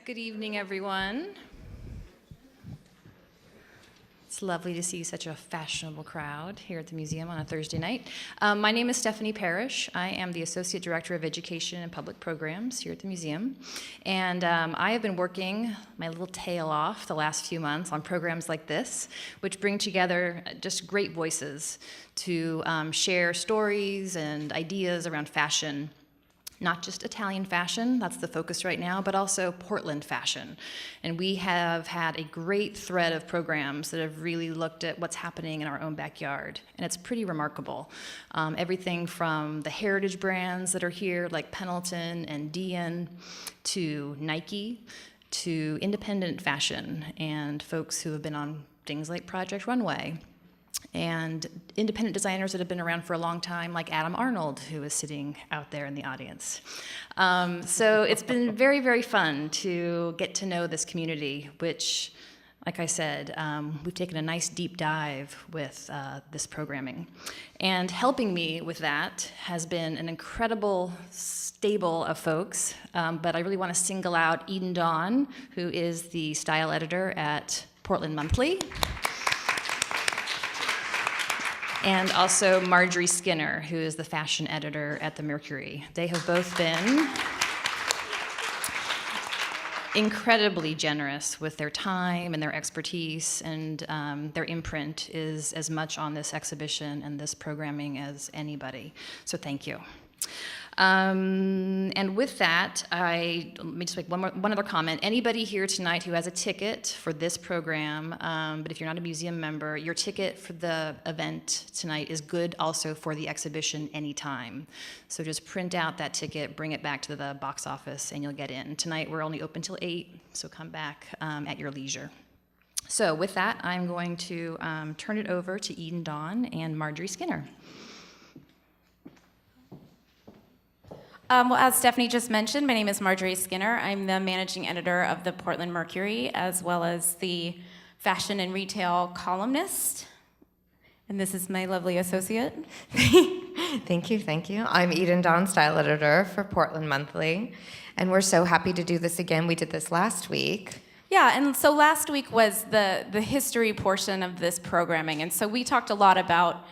Good evening, everyone. It's lovely to see such a fashionable crowd here at the museum on a Thursday night. My name is Stephanie Parish. I am the Associate Director of Education and Public Programs here at the museum. And I have been working my little tail off the last few months on programs like this, which bring together just great voices to share stories and ideas around fashion. Not just Italian fashion, that's the focus right now, but also Portland fashion. And we have had a great thread of programs that have really looked at what's happening in our own backyard. And it's pretty remarkable. Everything from the heritage brands that are here, like Pendleton and Dian, to Nike, to independent fashion, and folks who have been on things like Project Runway. And independent designers that have been around for a long time, like Adam Arnold, who is sitting out there in the audience. So it's been very, very fun to get to know this community, which, like I said, we've taken a nice deep dive with this programming. And helping me with that has been an incredible stable of folks, but I really want to single out Eden Dawn, who is the style editor at Portland Monthly. And also Marjorie Skinner, who is the fashion editor at the Mercury. They have both been incredibly generous with their time and their expertise, and their imprint is as much on this exhibition and this programming as anybody. So thank you. And with that, let me just make one other comment. Anybody here tonight who has a ticket for this program, but if you're not a museum member, your ticket for the event tonight is good also for the exhibition anytime. So just print out that ticket, bring it back to the box office, and you'll get in. Tonight we're only open till 8, so come back at your leisure. So with that, I'm going to turn it over to Eden Dawn and Marjorie Skinner. Well, as Stephanie just mentioned, my name is Marjorie Skinner. I'm the managing editor of the Portland Mercury, as well as the fashion and retail columnist. And this is my lovely associate. Thank you. I'm Eden Dawn, style editor for Portland Monthly. And we're so happy to do this again. We did this last week. Yeah, and so last week was the history portion of this programming. And so we talked a lot about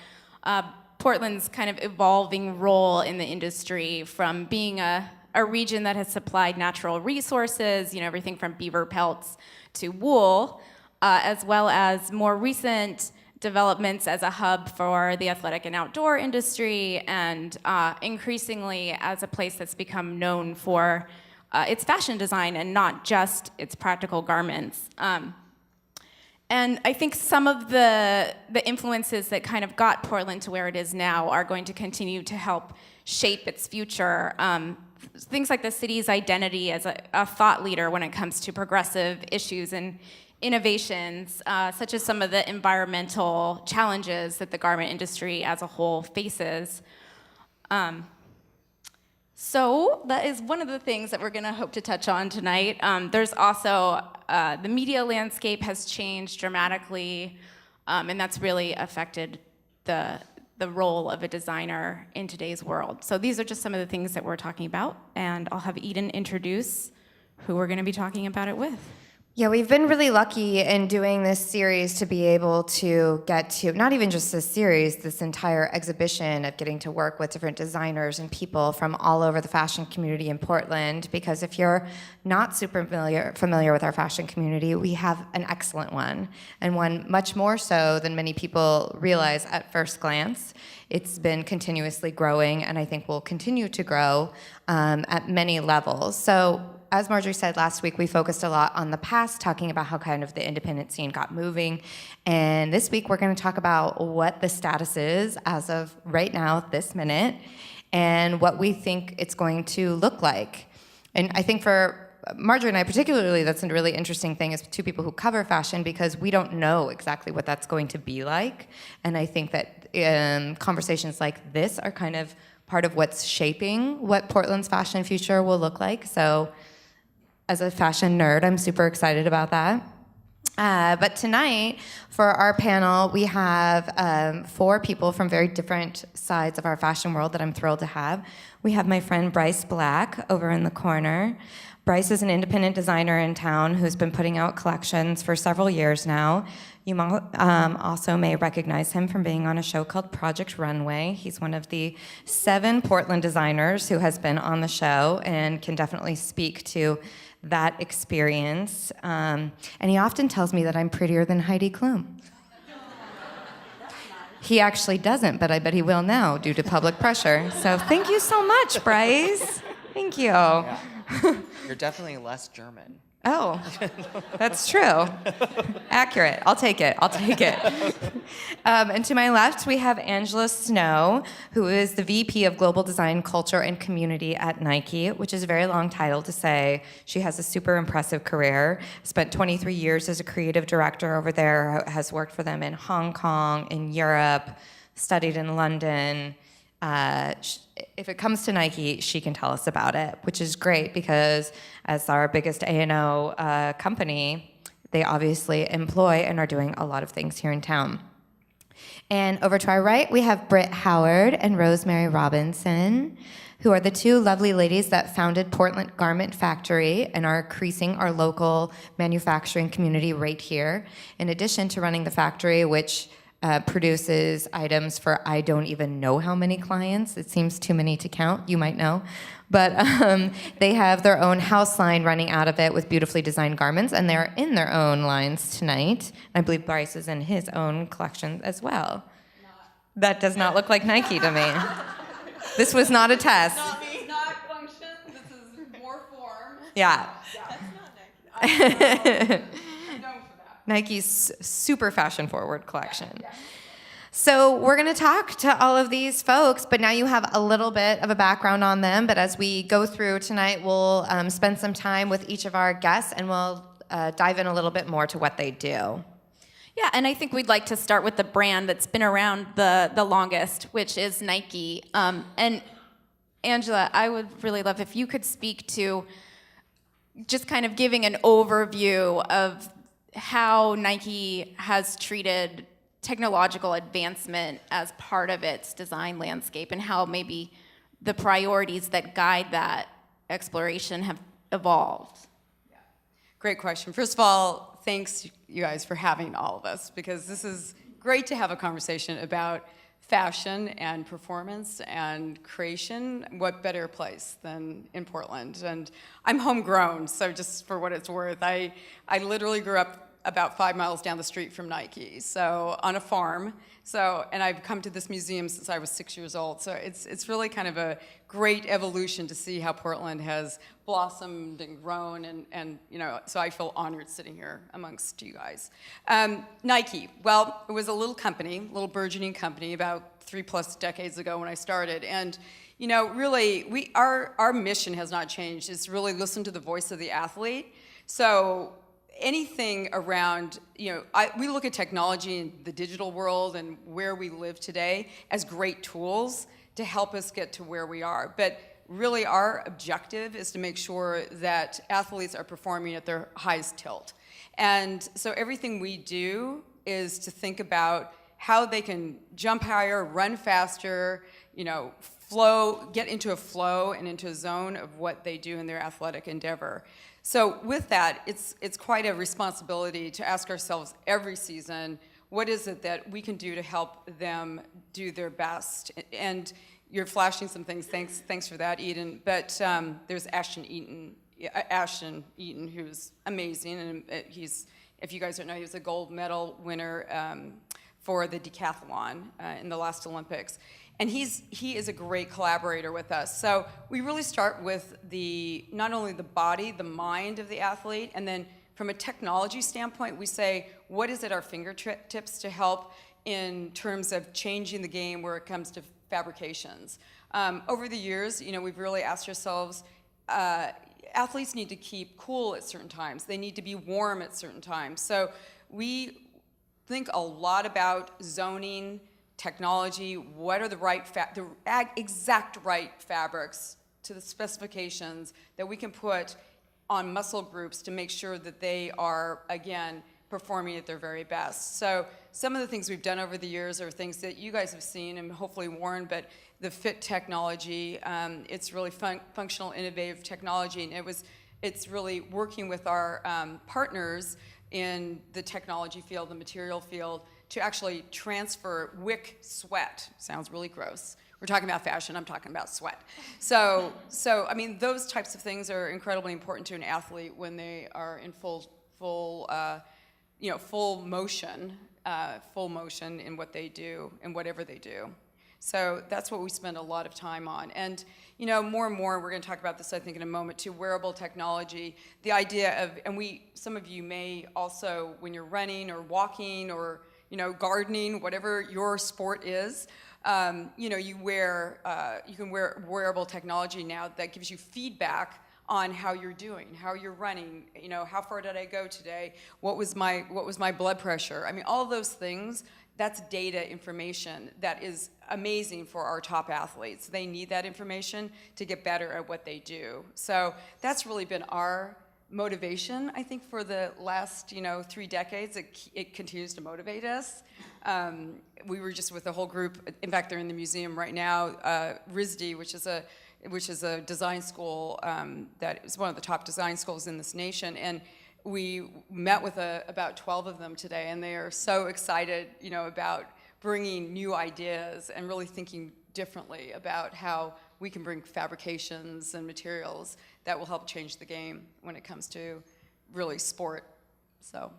Portland's kind of evolving role in the industry, from being a region that has supplied natural resources, everything from beaver pelts to wool, as well as more recent developments as a hub for the athletic and outdoor industry, and increasingly as a place that's become known for its fashion design and not just its practical garments. And I think some of the influences that kind of got Portland to where it is now are going to continue to help shape its future. Things like the city's identity as a thought leader when it comes to progressive issues and innovations, such as some of the environmental challenges that the garment industry as a whole faces. So that is one of the things that we're going to hope to touch on tonight. There's also the media landscape has changed dramatically, and that's really affected the role of a designer in today's world. So these are just some of the things that we're talking about, and I'll have Eden introduce who we're going to be talking about it with. Yeah, we've been really lucky in doing this series to be able to get to, not even just this series, this entire exhibition of getting to work with different designers and people from all over the fashion community in Portland, because if you're not super familiar with our fashion community, we have an excellent one, and one much more so than many people realize at first glance. It's been continuously growing, and I think will continue to grow at many levels. So, as Marjorie said last week, we focused a lot on the past, talking about how kind of the independent scene got moving. And this week, we're going to talk about what the status is as of right now, this minute, and what we think it's going to look like. And I think for Marjorie and I particularly, that's a really interesting thing as two people who cover fashion, because we don't know exactly what that's going to be like. And I think that conversations like this are kind of part of what's shaping what Portland's fashion future will look like. So, as a fashion nerd, I'm super excited about that. But tonight, for our panel, we have 4 people from very different sides of our fashion world that I'm thrilled to have. We have my friend Bryce Black over in the corner. Bryce is an independent designer in town who's been putting out collections for several years now. You also may recognize him from being on a show called Project Runway. He's one of the 7 Portland designers who has been on the show and can definitely speak to that experience. And he often tells me that I'm prettier than Heidi Klum. He actually doesn't, but I bet he will now due to public pressure. So thank you so much, Bryce. Thank you. Yeah. You're definitely less German. Oh, that's true. Accurate. I'll take it. And to my left, we have Angela Snow, who is the VP of Global Design, Culture, and Community at Nike, which is a very long title to say. She has a super impressive career, spent 23 years as a creative director over there, has worked for them in Hong Kong, in Europe, studied in London. If it comes to Nike, she can tell us about it, which is great because as our biggest A&O company, they obviously employ and are doing a lot of things here in town. And over to our right, we have Britt Howard and Rosemary Robinson, who are the 2 lovely ladies that founded Portland Garment Factory and are increasing our local manufacturing community right here. In addition to running the factory, which produces items for I don't even know how many clients. It seems too many to count. You might know. But they have their own house line running out of it with beautifully designed garments, and they're in their own lines tonight. I believe Bryce is in his own collection as well. That does not look like Nike to me. This was not a test. It's not function. This is more form. Yeah. That's not Nike. I'm known for that. Nike's super fashion-forward collection. So we're going to talk to all of these folks, but now you have a little bit of a background on them. But as we go through tonight, we'll spend some time with each of our guests, and we'll dive in a little bit more to what they do. Yeah, and I think we'd like to start with the brand that's been around the longest, which is Nike. And Angela, I would really love if you could speak to just kind of giving an overview of how Nike has treated technological advancement as part of its design landscape and how maybe the priorities that guide that exploration have evolved. Great question. First of all, thanks you guys for having all of us, because this is great to have a conversation about fashion and performance and creation. What better place than in Portland? And I'm homegrown, so just for what it's worth, I literally grew up about 5 miles down the street from Nike, so on a farm. So, and I've come to this museum since I was 6 years old. So it's really kind of a great evolution to see how Portland has blossomed and grown, and you know, so I feel honored sitting here amongst you guys. Nike, well, it was a little company, little burgeoning company about 3+ decades ago when I started, and you know, really, our mission has not changed. It's really listen to the voice of the athlete. So anything around, you know, we look at technology in the digital world and where we live today as great tools to help us get to where we are. But really our objective is to make sure that athletes are performing at their highest tilt. And so everything we do is to think about how they can jump higher, run faster, you know, flow, get into a flow and into a zone of what they do in their athletic endeavor. So with that, it's quite a responsibility to ask ourselves every season, what is it that we can do to help them do their best? And you're flashing some things, thanks for that, Eden. But there's Ashton Eaton, who's amazing, and he's, if you guys don't know, he was a gold medal winner for the decathlon in the last Olympics. And he is a great collaborator with us. So we really start with not only the body, the mind of the athlete, and then from a technology standpoint, we say, what is at our fingertips to help in terms of changing the game where it comes to fabrications? Over the years, you know, we've really asked ourselves, athletes need to keep cool at certain times. They need to be warm at certain times. So we think a lot about zoning, technology, what are the exact right fabrics to the specifications that we can put on muscle groups to make sure that they are, again, performing at their very best. So some of the things we've done over the years are things that you guys have seen and hopefully worn, but the fit technology, it's really functional, innovative technology, and it was it's really working with our partners in the technology field, the material field, to actually transfer wick sweat. Sounds really gross. We're talking about fashion, I'm talking about sweat. So I mean, those types of things are incredibly important to an athlete when they are in full motion in what they do and whatever they do. So that's what we spend a lot of time on. And more and more, we're going to talk about this, I think, in a moment, too, wearable technology. The idea of, some of you may also, when you're running or walking or, gardening, whatever your sport is, you can wear wearable technology now that gives you feedback on how you're doing, how you're running, how far did I go today? What was my blood pressure? I mean, all those things, that's data information that is amazing for our top athletes. They need that information to get better at what they do. So that's really been our motivation, I think, for the last 3 decades. It continues to motivate us. We were just with a whole group. In fact, they're in the museum right now. RISD, which is a design school that is one of the top design schools in this nation, and we met with about 12 of them today, and they are so excited, about bringing new ideas and really thinking differently about how we can bring fabrications and materials that will help change the game when it comes to really sport. So.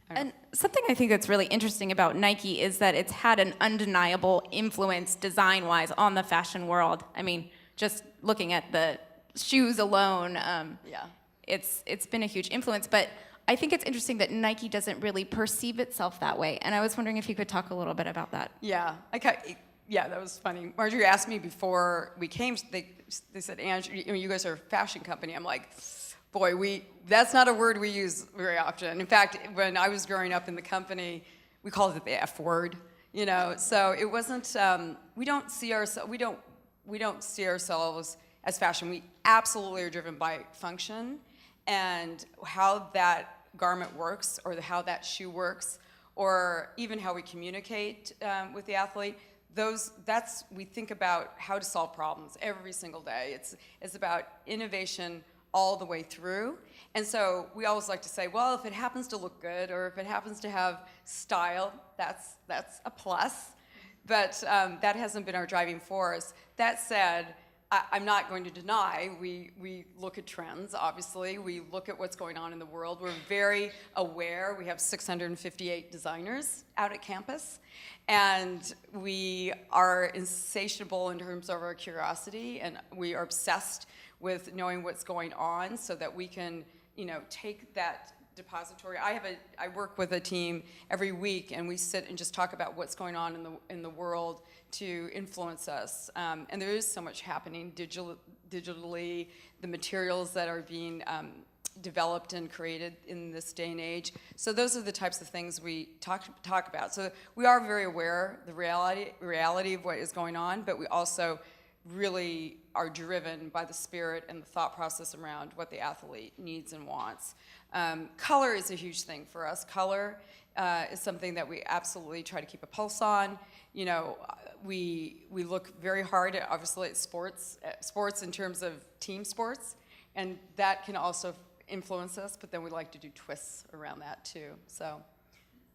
And something I think that's really interesting about Nike is that it's had an undeniable influence design-wise on the fashion world. I mean, just looking at the shoes alone, it's been a huge influence. But I think it's interesting that Nike doesn't really perceive itself that way. And I was wondering if you could talk a little bit about that. Yeah, that was funny. Marjorie asked me before we came, they said, Ange, you guys are a fashion company. I'm like, boy, that's not a word we use very often. In fact, when I was growing up in the company, we called it the F word, so it wasn't, we don't see ourselves as fashion. We absolutely are driven by function and how that garment works or how that shoe works or even how we communicate with the athlete. We think about how to solve problems every single day. It's about innovation all the way through. And so we always like to say, well, if it happens to look good or if it happens to have style, that's a plus. But that hasn't been our driving force. That said, I'm not going to deny we look at trends, obviously. We look at what's going on in the world. We're very aware. We have 658 designers out at campus. And we are insatiable in terms of our curiosity. And we are obsessed with knowing what's going on so that we can, take that depository. I work with a team every week, and we sit and just talk about what's going on in the world to influence us. And there is so much happening digitally, the materials that are being developed and created in this day and age. So those are the types of things we talk about. So we are very aware of the reality of what is going on, but we also really are driven by the spirit and the thought process around what the athlete needs and wants. Color is a huge thing for us. Color is something that we absolutely try to keep a pulse on. We look very hard at, obviously, at sports in terms of team sports, and that can also influence us, but then we like to do twists around that too. So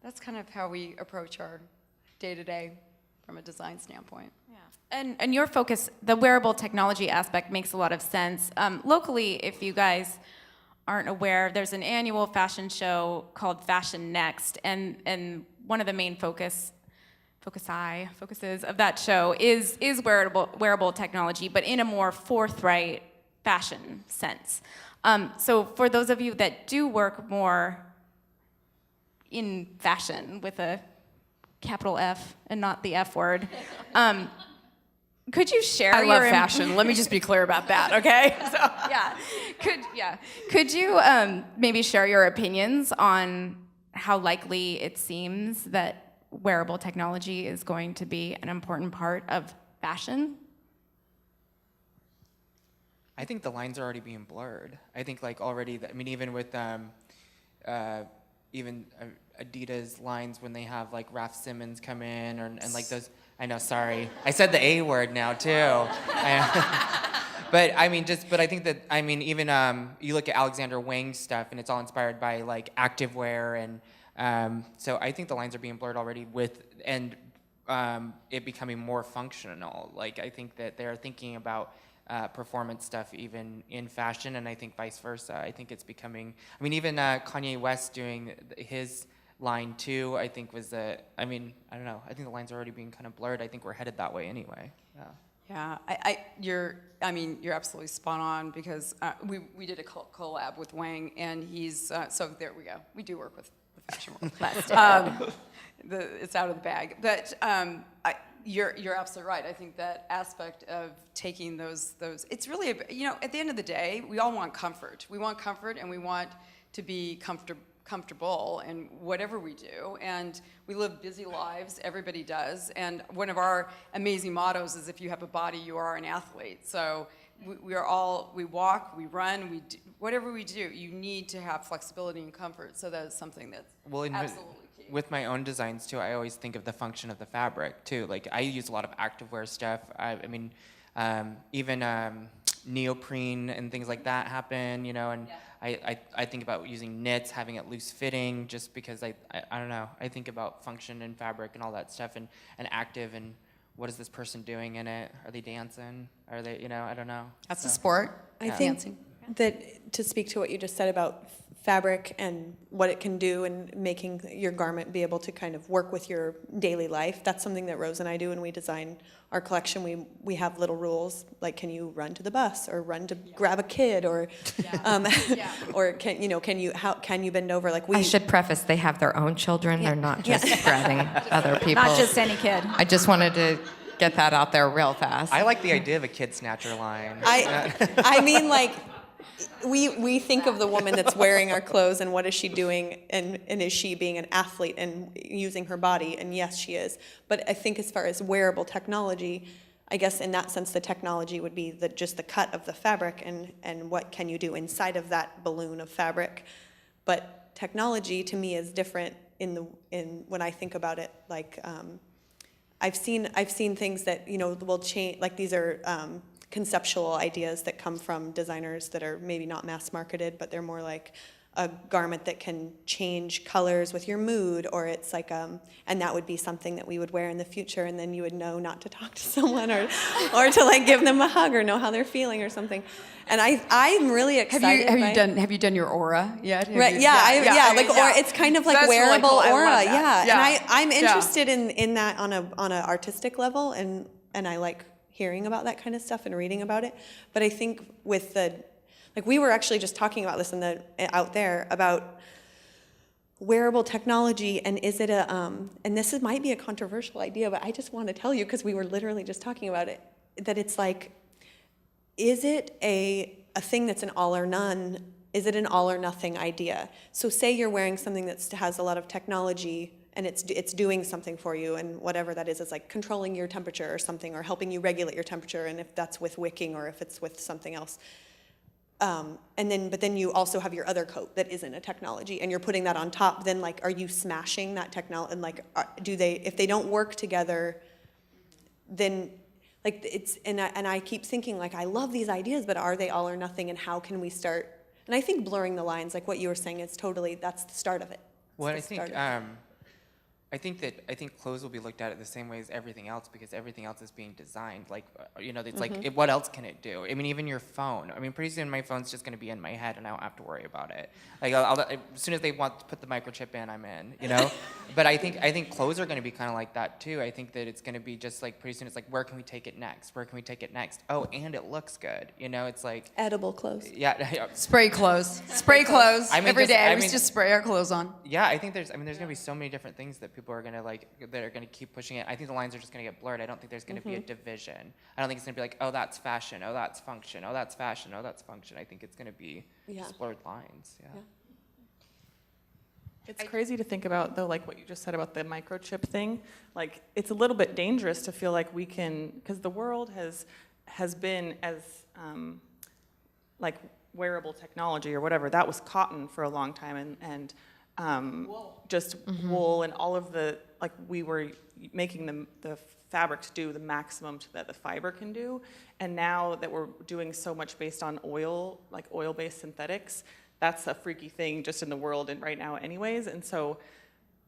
that's kind of how we approach our day-to-day from a design standpoint. Yeah. And your focus, the wearable technology aspect, makes a lot of sense. Locally, if you guys aren't aware, there's an annual fashion show called Fashion Next, and one of the main focuses of that show is wearable technology, but in a more forthright fashion sense. So for those of you that do work more in fashion with a capital F and not the F word, could you share I love fashion. Let me just be clear about that, okay? So. Could you maybe share your opinions on how likely it seems that wearable technology is going to be an important part of fashion? I think the lines are already being blurred. I think even with Adidas lines when they have like Raf Simons come in and like those. I know, sorry. I said the A word now too. But I mean, but I think that, I mean, even you look at Alexander Wang's stuff, and it's all inspired by like activewear, and so I think the lines are being blurred already it becoming more functional. Like I think that they're thinking about performance stuff even in fashion, and I think vice versa. I think it's becoming. I mean, even Kanye West doing his line too, I think was I mean, I don't know. I think the lines are already being kind of blurred. I think we're headed that way anyway. Yeah. Yeah, you're absolutely spot on, because we did a collab with Wang, and he's so there we go. We do work with the fashion world. It's out of the bag, but you're absolutely right. I think that aspect of taking those it's really at the end of the day, we all want comfort. We want comfort, and we want to be comfortable in whatever we do, and we live busy lives. Everybody does, and one of our amazing mottos is, if you have a body, you are an athlete. So we walk, we run, we do, whatever we do, you need to have flexibility and comfort. So that's something that's absolutely key. With my own designs too, I always think of the function of the fabric too. Like I use a lot of activewear stuff. I mean, even neoprene and things like that happen, and I think about using knits, having it loose fitting, just because I don't know. I think about function and fabric and all that stuff, and active, and what is this person doing in it? Are they dancing? Are they, I don't know. That's a sport. I think that, to speak to what you just said about fabric and what it can do and making your garment be able to kind of work with your daily life, that's something that Rose and I do when we design our collection. We have little rules, like, can you run to the bus, or run to grab a kid, or or can you bend over, like we. I should preface, they have their own children. They're not just grabbing other people. Not just any kid. I just wanted to get that out there real fast. I like the idea of a kid snatcher line. I mean, like, we think of the woman that's wearing our clothes, and what is she doing, and is she being an athlete and using her body? And yes, she is. But I think as far as wearable technology, I guess in that sense the technology would be just the cut of the fabric, and what can you do inside of that balloon of fabric. But technology to me is different in when I think about it. Like I've seen things that will change. Like these are conceptual ideas that come from designers that are maybe not mass marketed, but they're more like a garment that can change colors with your mood, or it's like and that would be something that we would wear in the future, and then you would know not to talk to someone, or to like give them a hug, or know how they're feeling or something. And I'm really excited. Have you done your aura yet? Right? Or it's kind of like that's wearable really cool. aura. Yeah. And I'm interested in that on a artistic level, and I like hearing about that kind of stuff and reading about it. But I think with we were actually just talking about this out there about wearable technology, and is it and this might be a controversial idea, but I just want to tell you, because we were literally just talking about it, that it's like, is it a thing that's an all or none? Is it an all or nothing idea? So say you're wearing something that has a lot of technology, and it's doing something for you, and whatever that is like controlling your temperature or something, or helping you regulate your temperature, and if that's with wicking or if it's with something else. But then you also have your other coat that isn't a technology, and you're putting that on top. Then like, are you smashing that technology? And like, if they don't work together, then like it's, and I keep thinking, like, I love these ideas, but are they all or nothing? And how can we start? And I think blurring the lines, like what you were saying, is that's the start of it. Well, I think clothes will be looked at it the same way as everything else, because everything else is being designed. Like, it's like, what else can it do? I mean, even your phone. I mean, pretty soon my phone's just going to be in my head, and I don't have to worry about it. Like, as soon as they want to put the microchip in, I'm in. But I think clothes are going to be kind of like that too. I think that it's going to be just like, pretty soon it's like, where can we take it next? Where can we take it next? Oh, and it looks good. It's like Edible clothes. Yeah. Spray clothes. Spray clothes. Every day we just spray our clothes on. Yeah, I think there's going to be so many different things that people are going to like, that are going to keep pushing it. I think the lines are just going to get blurred. I don't think there's going to be a division. I don't think it's going to be like, oh, that's fashion, oh, that's function, oh, that's fashion, oh, that's function. I think it's going to be just blurred lines. Yeah. It's crazy to think about, though, like what you just said about the microchip thing. Like, it's a little bit dangerous to feel like we can, because the world has been as like wearable technology or whatever. That was cotton for a long time, and just wool and all of the, like we were making the fabric to do the maximum that the fiber can do. And now that we're doing so much based on oil, like oil-based synthetics, that's a freaky thing just in the world and right now anyways. And so,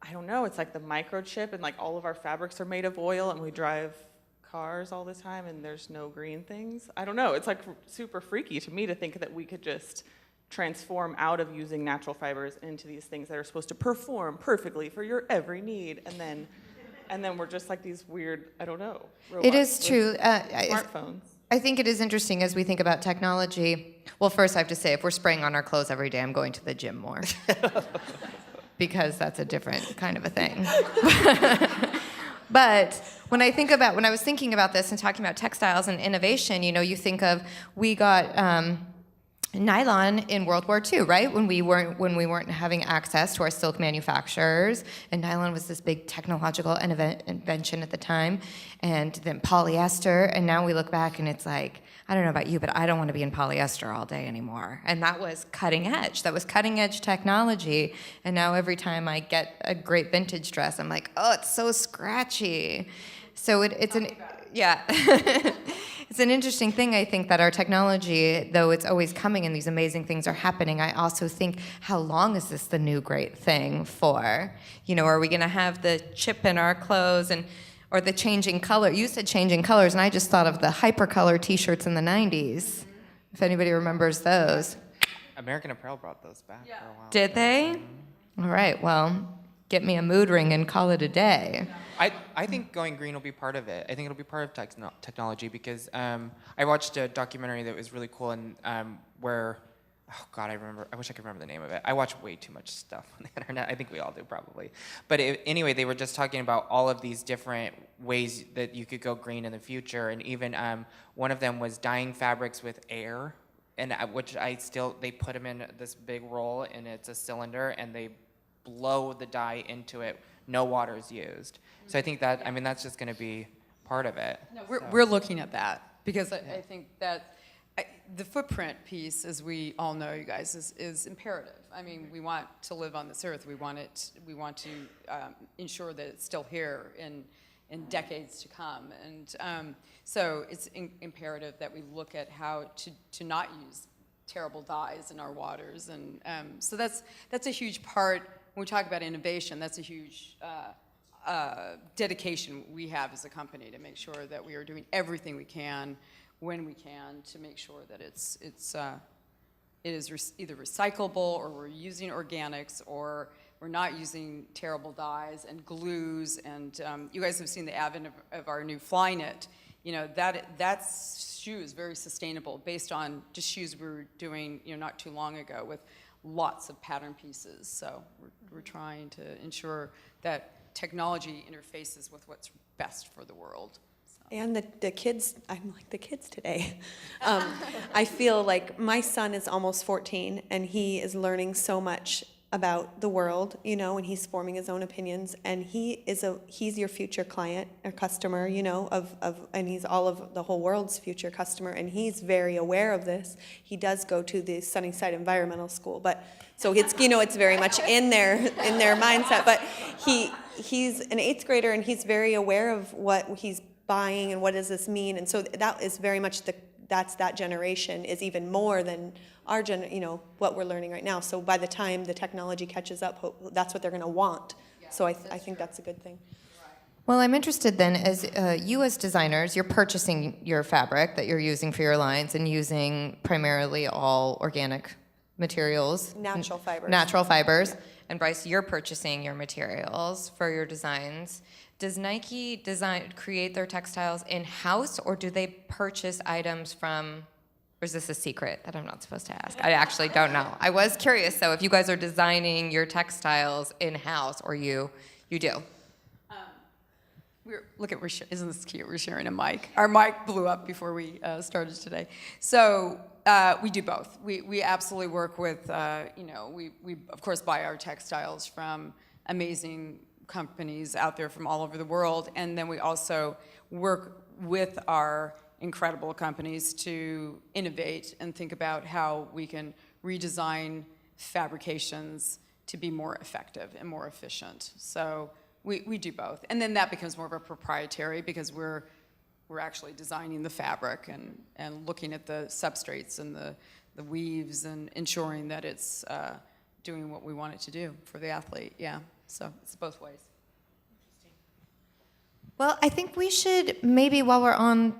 I don't know, it's like the microchip and like all of our fabrics are made of oil and we drive cars all the time and there's no green things. I don't know, it's like super freaky to me to think that we could just transform out of using natural fibers into these things that are supposed to perform perfectly for your every need, and then we're just like these weird, I don't know, robots It is true. with smartphones. I think it is interesting as we think about technology. Well, first I have to say, if we're spraying on our clothes every day, I'm going to the gym more. Because that's a different kind of a thing. But when I was thinking about this and talking about textiles and innovation, you think of, we got nylon in World War II, right? When we weren't having access to our silk manufacturers, and nylon was this big technological invention at the time, and then polyester, and now we look back and it's like, I don't know about you, but I don't want to be in polyester all day anymore. And that was cutting edge. That was cutting edge technology. And now every time I get a great vintage dress, I'm like, oh, it's so scratchy. So it's it's an interesting thing, I think, that our technology, though it's always coming and these amazing things are happening, I also think, how long is this the new great thing for? Are we going to have the chip in our clothes or the changing color? You said changing colors, and I just thought of the hypercolor T-shirts in the 90s, if anybody remembers those. American Apparel brought those back for a while. Did they? All right, well, get me a mood ring and call it a day. I think going green will be part of it. I think it'll be part of technology because I watched a documentary that was really cool and where, oh God, I wish I could remember the name of it. I watch way too much stuff on the internet. I think we all do probably. But anyway, they were just talking about all of these different ways that you could go green in the future. And even one of them was dyeing fabrics with air, and they put them in this big roll and it's a cylinder and they blow the dye into it. No water is used. So I think that's just going to be part of it. No, we're looking at that because I think that the footprint piece, as we all know, you guys, is imperative. I mean, we want to live on this earth. We want to ensure that it's still here in decades to come. And so it's imperative that we look at how to not use terrible dyes in our waters. And so that's a huge part. When we talk about innovation, that's a huge dedication we have as a company to make sure that we are doing everything we can when we can to make sure that it is either recyclable or we're using organics or we're not using terrible dyes and glues. And you guys have seen the advent of our new Flyknit. That shoe is very sustainable based on just shoes we were doing not too long ago with lots of pattern pieces. So we're trying to ensure that technology interfaces with what's best for the world. So. And the kids, I'm like the kids today. I feel like my son is almost 14 and he is learning so much about the world, and he's forming his own opinions, and he's your future client or customer, and he's all of the whole world's future customer, and he's very aware of this. He does go to the Sunnyside Environmental School, but so it's it's very much in their mindset, but he's an 8th grader and he's very aware of what he's buying and what does this mean, and so that is very much that generation is even more than our what we're learning right now. So by the time the technology catches up, that's what they're going to want. Yeah, so I think that's a good thing. Well, I'm interested then, as you as designers, you're purchasing your fabric that you're using for your lines and using primarily all organic materials. Natural fibers. Natural fibers. And Bryce, you're purchasing your materials for your designs. Does Nike create their textiles in-house, or do they purchase items from, or is this a secret that I'm not supposed to ask? I actually don't know. I was curious, though, if you guys are designing your textiles in-house, or you do. Isn't this cute? We're sharing a mic. Our mic blew up before we started today. So we do both. We absolutely work with, we of course buy our textiles from amazing companies out there from all over the world, and then we also work with our incredible companies to innovate and think about how we can redesign fabrications to be more effective and more efficient. So we do both. And then that becomes more of a proprietary because we're actually designing the fabric and looking at the substrates and the weaves and ensuring that it's doing what we want it to do for the athlete. Yeah, so it's both ways. Well, I think we should maybe, while we're on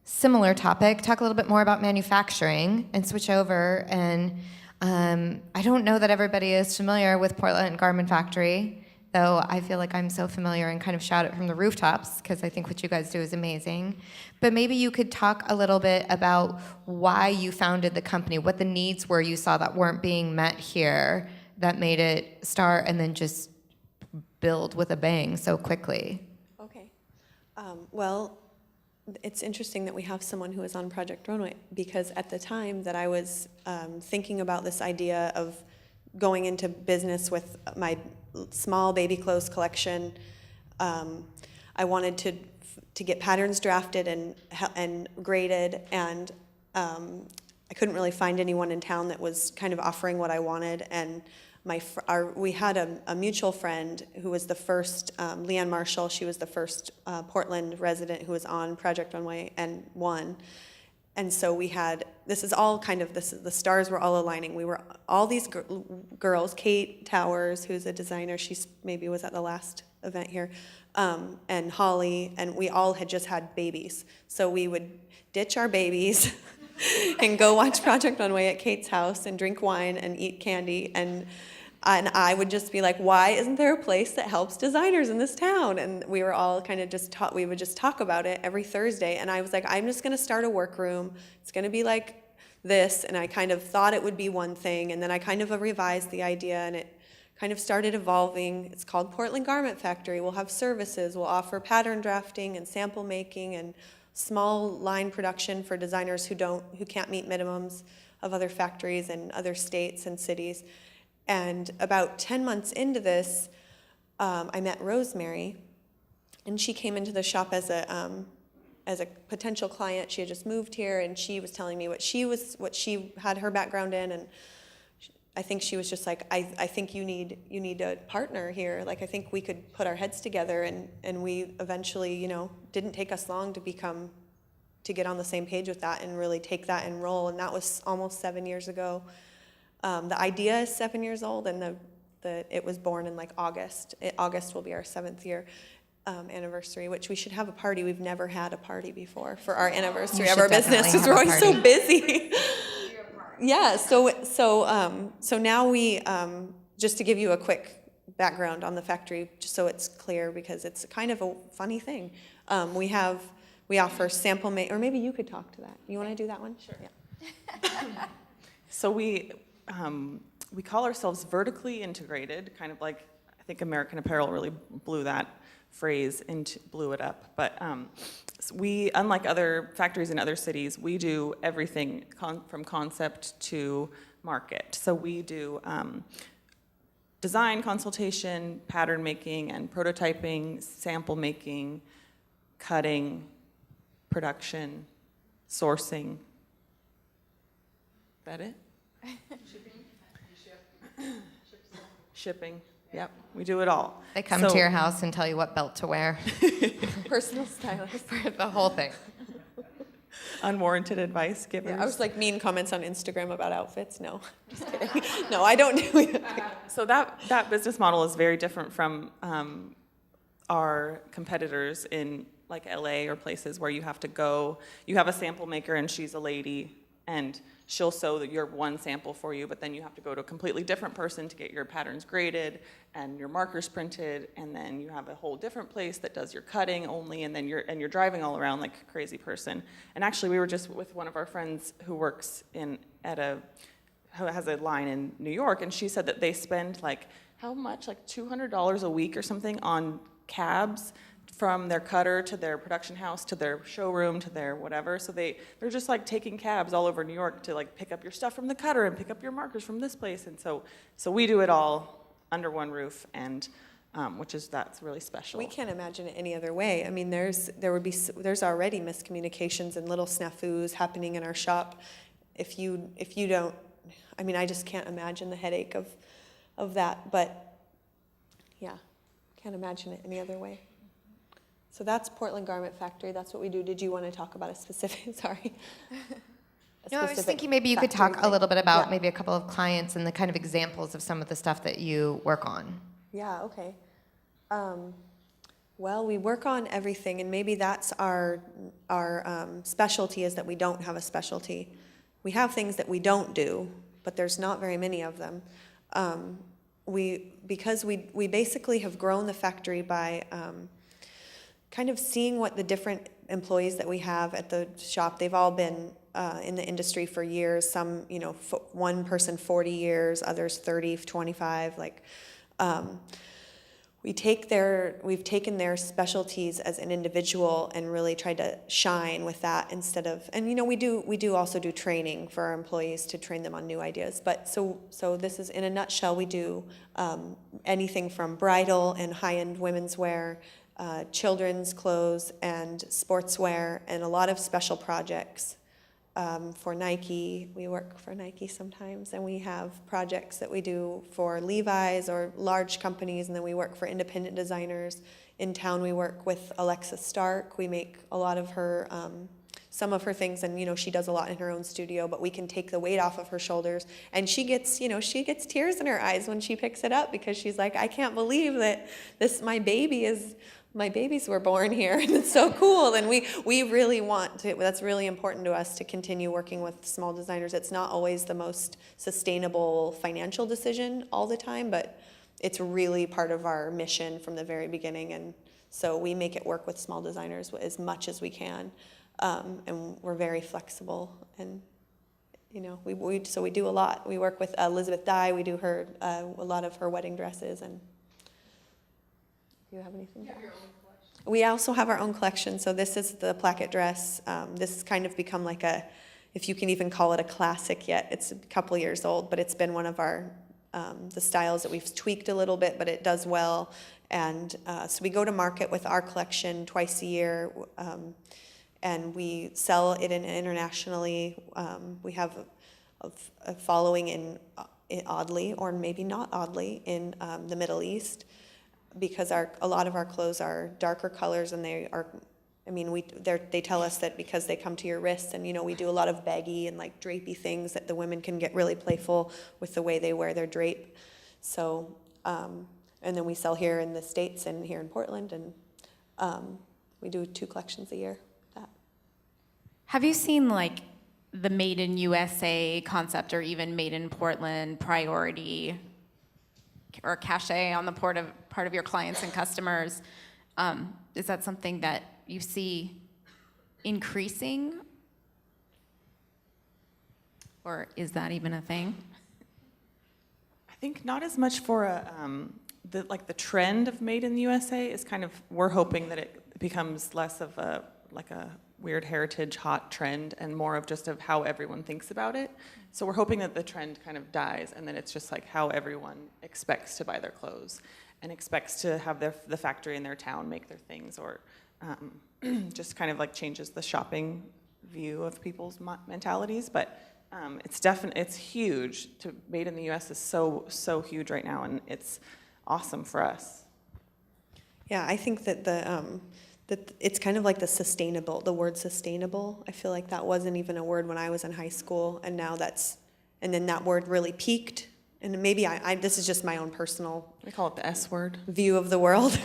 similar topic, talk a little bit more about manufacturing and switch over. And I don't know that everybody is familiar with Portland Garment Factory, though I feel like I'm so familiar and kind of shout it from the rooftops because I think what you guys do is amazing. But maybe you could talk a little bit about why you founded the company, what the needs were you saw that weren't being met here that made it start and then just build with a bang so quickly. Okay. Well, it's interesting that we have someone who is on Project Runway because at the time that I was thinking about this idea of going into business with my small baby clothes collection, I wanted to get patterns drafted and graded, and I couldn't really find anyone in town that was kind of offering what I wanted. And we had a mutual friend who was the first, Leanne Marshall. She was the first Portland resident who was on Project Runway and won. And so we had, this is all kind of, the stars were all aligning. We were, all these girls, Kate Towers, who's a designer, she maybe was at the last event here, and Holly, and we all had just had babies. So we would ditch our babies and go watch Project Runway at Kate's house and drink wine and eat candy. And I would just be like, why isn't there a place that helps designers in this town? And we were all kind of we would just talk about it every Thursday. And I was like, I'm just going to start a workroom. It's going to be like this. And I kind of thought it would be one thing. And then I kind of revised the idea, and it kind of started evolving. It's called Portland Garment Factory. We'll have services. We'll offer pattern drafting and sample making and small line production for designers who can't meet minimums of other factories and other states and cities. And about 10 months into this, I met Rosemary, and she came into the shop as a potential client. She had just moved here, and she was telling me what she had her background in, and I think she was just like, I think you need a partner here. Like, I think we could put our heads together, and we eventually, didn't take us long to get on the same page with that and really take that and roll. And that was almost 7 years ago. The idea is 7 years old, and it was born in like August. August will be our 7th year anniversary, which we should have a party. We've never had a party before for our anniversary of our business because we're always so busy. Yeah, so now we, just to give you a quick background on the factory, just so it's clear, because it's kind of a funny thing. We offer sample or maybe you could talk to that. You want to do that one? Sure. Yeah. So we call ourselves vertically integrated, kind of like, I think American Apparel really blew that phrase blew it up. But we, unlike other factories in other cities, we do everything from concept to market. So we do design consultation, pattern making and prototyping, sample making, cutting, production, sourcing. Is that it? Shipping. Yep, we do it all. They come to your house and tell you what belt to wear. Personal stylist. For the whole thing. Unwarranted advice givers. Yeah, I was like mean comments on Instagram about outfits. No, just kidding. No, I don't do it. So that business model is very different from our competitors in like LA or places where you have to go. You have a sample maker and she's a lady, and she'll sew your one sample for you, but then you have to go to a completely different person to get your patterns graded and your markers printed, and then you have a whole different place that does your cutting only, and then you're driving all around like a crazy person. And actually, we were just with one of our friends who works who has a line in New York, and she said that they spend like how much, like $200 a week or something on cabs from their cutter to their production house to their showroom to their whatever. So they're just like taking cabs all over New York to like pick up your stuff from the cutter and pick up your markers from this place. And so we do it all under one roof, and that's really special. We can't imagine it any other way. I mean, there's already miscommunications and little snafus happening in our shop. If you don't, I mean, I just can't imagine the headache of of that. But yeah, can't imagine it any other way. So that's Portland Garment Factory. That's what we do. Did you want to talk about a specific, sorry? No, I was specific thinking maybe you could factory talk a thing? little bit about Yeah. maybe a couple of clients and the kind of examples of some of the stuff that you work on. Yeah, okay. Well, we work on everything, and maybe that's our specialty, is that we don't have a specialty. We have things that we don't do, but there's not very many of them. Because we basically have grown the factory by kind of seeing what the different employees that we have at the shop, they've all been in the industry for years. Some, one person 40 years, others 30, 25, like. We've taken their specialties as an individual and really tried to shine with that instead of, and we do also do training for our employees to train them on new ideas. But so this is, in a nutshell, we do anything from bridal and high-end women's wear, children's clothes and sportswear, and a lot of special projects. For Nike, we work for Nike sometimes, and we have projects that we do for Levi's or large companies, and then we work for independent designers. In town, we work with Alexa Stark. We make a lot of her, some of her things, and she does a lot in her own studio, but we can take the weight off of her shoulders, and she gets tears in her eyes when she picks it up, because she's like, I can't believe that my babies were born here, and it's so cool. And we really want to, that's really important to us, to continue working with small designers. It's not always the most sustainable financial decision all the time, but it's really part of our mission from the very beginning. And so we make it work with small designers as much as we can. And we're very flexible, and so we do a lot. We work with Elizabeth Dye. We do her a lot of her wedding dresses. And do you have anything? Yeah. We also have our own collection. So this is the placket dress. This has kind of become like if you can even call it a classic yet. It's a couple years old, but it's been one of our the styles that we've tweaked a little bit, but it does well. And so we go to market with our collection twice a year, and we sell it internationally. We have a following in oddly, or maybe not oddly, in the Middle East, because a lot of our clothes are darker colors, and they tell us that because they come to your wrists, and we do a lot of baggy and like drapey things, that the women can get really playful with the way they wear their drape. So, and then we sell here in the States and here in Portland, and we do 2 collections a year. Have you seen like the Made in USA concept, or even Made in Portland priority or cachet on the part of your clients and customers? Is that something that you see increasing? Or is that even a thing? I think not as much for the trend of Made in the USA is kind of, we're hoping that it becomes less of a weird heritage hot trend, and more of just of how everyone thinks about it. So we're hoping that the trend kind of dies, and then it's just like how everyone expects to buy their clothes and expects to have the factory in their town make their things, or just kind of like changes the shopping view of people's mentalities. But it's huge. Made in the US is so huge right now, and it's awesome for us. Yeah, I think that that it's kind of like the word sustainable. I feel like that wasn't even a word when I was in high school, and now and then that word really peaked. And maybe this is just my own personal, We call it the S word. view of the world.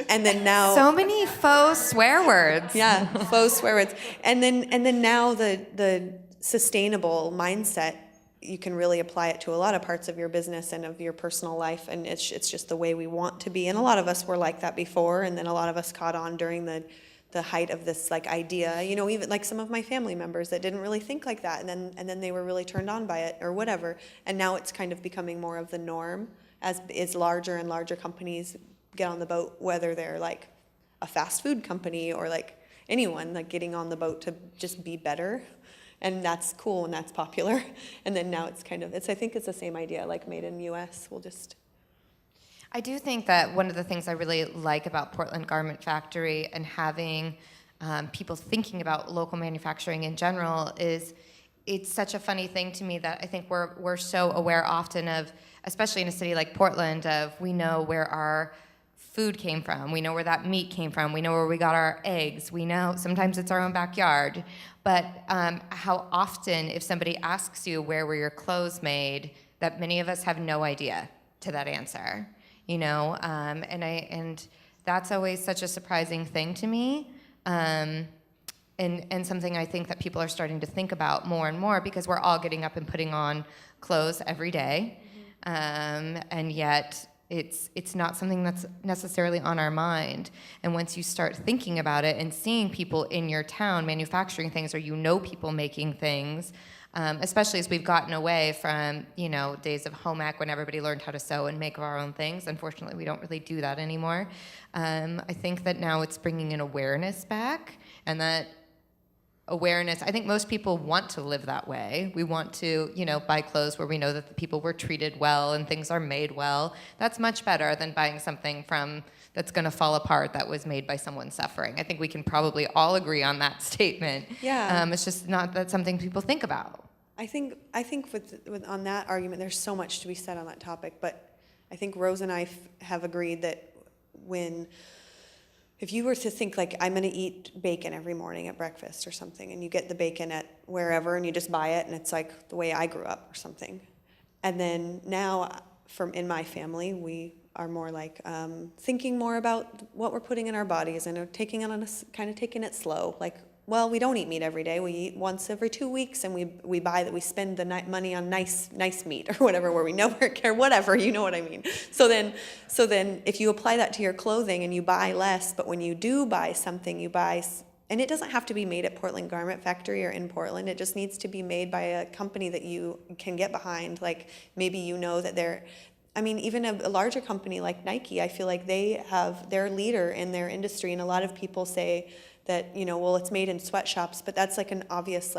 And then now, So many faux swear words. yeah, faux swear words. And then now the sustainable mindset, you can really apply it to a lot of parts of your business and of your personal life, and it's just the way we want to be. And a lot of us were like that before, and then a lot of us caught on during the height of this like idea. Even like some of my family members that didn't really think like that, and then they were really turned on by it or whatever. And now it's kind of becoming more of the norm as larger and larger companies get on the boat, whether they're like a fast food company or like anyone like getting on the boat to just be better. And that's cool, and that's popular. And then now I think it's the same idea, like Made in US. I do think that one of the things I really like about Portland Garment Factory and having people thinking about local manufacturing in general is it's such a funny thing to me that I think we're so aware often of especially in a city like Portland, of we know where our food came from, we know where that meat came from, we know where we got our eggs, we know sometimes it's our own backyard, but how often if somebody asks you where were your clothes made, that many of us have no idea to that answer, you know, and that's always such a surprising thing to me, and something I think that people are starting to think about more and more, because we're all getting up and putting on clothes every day, and yet it's not something that's necessarily on our mind. And once you start thinking about it and seeing people in your town manufacturing things, or you know people making things, especially as we've gotten away from, you know, days of home ec when everybody learned how to sew and make our own things. Unfortunately, we don't really do that anymore. I think that now it's bringing an awareness back, and that awareness, I think most people want to live that way. We want to, you know, buy clothes where we know that the people were treated well and things are made well. That's much better than buying something from that's going to fall apart that was made by someone suffering. I think we can probably all agree on that statement. Yeah. It's just not that something people think about. I think with on that argument, there's so much to be said on that topic, but I think Rose and I have agreed that if you were to think like, I'm gonna eat bacon every morning at breakfast or something, and you get the bacon at wherever and you just buy it, and it's like the way I grew up or something. And then now in my family, we are more like thinking more about what we're putting in our bodies, and are taking it slow. Like, well, we don't eat meat every day. We eat once every 2 weeks, and we spend the money on nice meat or whatever, where we never care, whatever, you know what I mean. So then if you apply that to your clothing and you buy less, but when you do buy something, and it doesn't have to be made at Portland Garment Factory or in Portland. It just needs to be made by a company that you can get behind. Like, maybe you know that even a larger company like Nike, I feel like they have their leader in their industry, and a lot of people say that, you know, well, it's made in sweatshops, but that's like an obvious,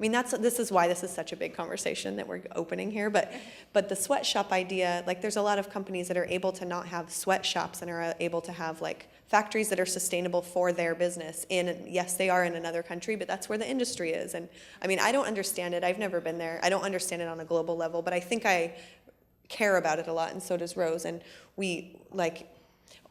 this is why this is such a big conversation that we're opening here, but the sweatshop idea, like, there's a lot of companies that are able to not have sweatshops and are able to have like factories that are sustainable for their business yes, they are in another country, but that's where the industry is. And I mean, I don't understand it. I've never been there. I don't understand it on a global level, but I think I care about it a lot, and so does Rose. And we, like,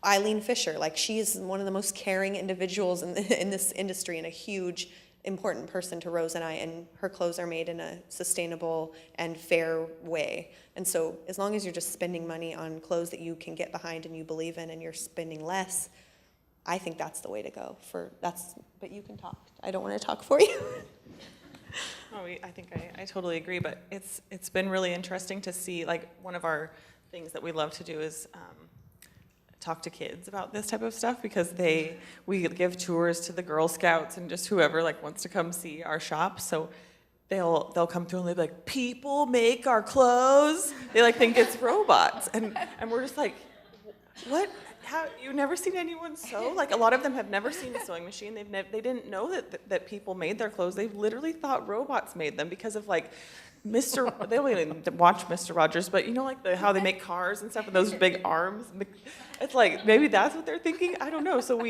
Eileen Fisher, like, she is one of the most caring individuals in this industry, and a huge, important person to Rose and I, and her clothes are made in a sustainable and fair way. And so as long as you're just spending money on clothes that you can get behind and you believe in, and you're spending less, I think that's the way to go. But you can talk. I don't want to talk for you. I think I totally agree, but it's been really interesting to see, like, one of our things that we love to do is talk to kids about this type of stuff, because we give tours to the Girl Scouts and just whoever like wants to come see our shop. So they'll come through and they'll be like, people make our clothes. They like think it's robots, and we're just like, what? How, you've never seen anyone sew? Like, a lot of them have never seen a sewing machine. They didn't know that people made their clothes. They literally thought robots made them because of like they don't even watch Mr. Rogers, but you know, like how they make cars and stuff with those big arms. It's like, maybe that's what they're thinking. I don't know. So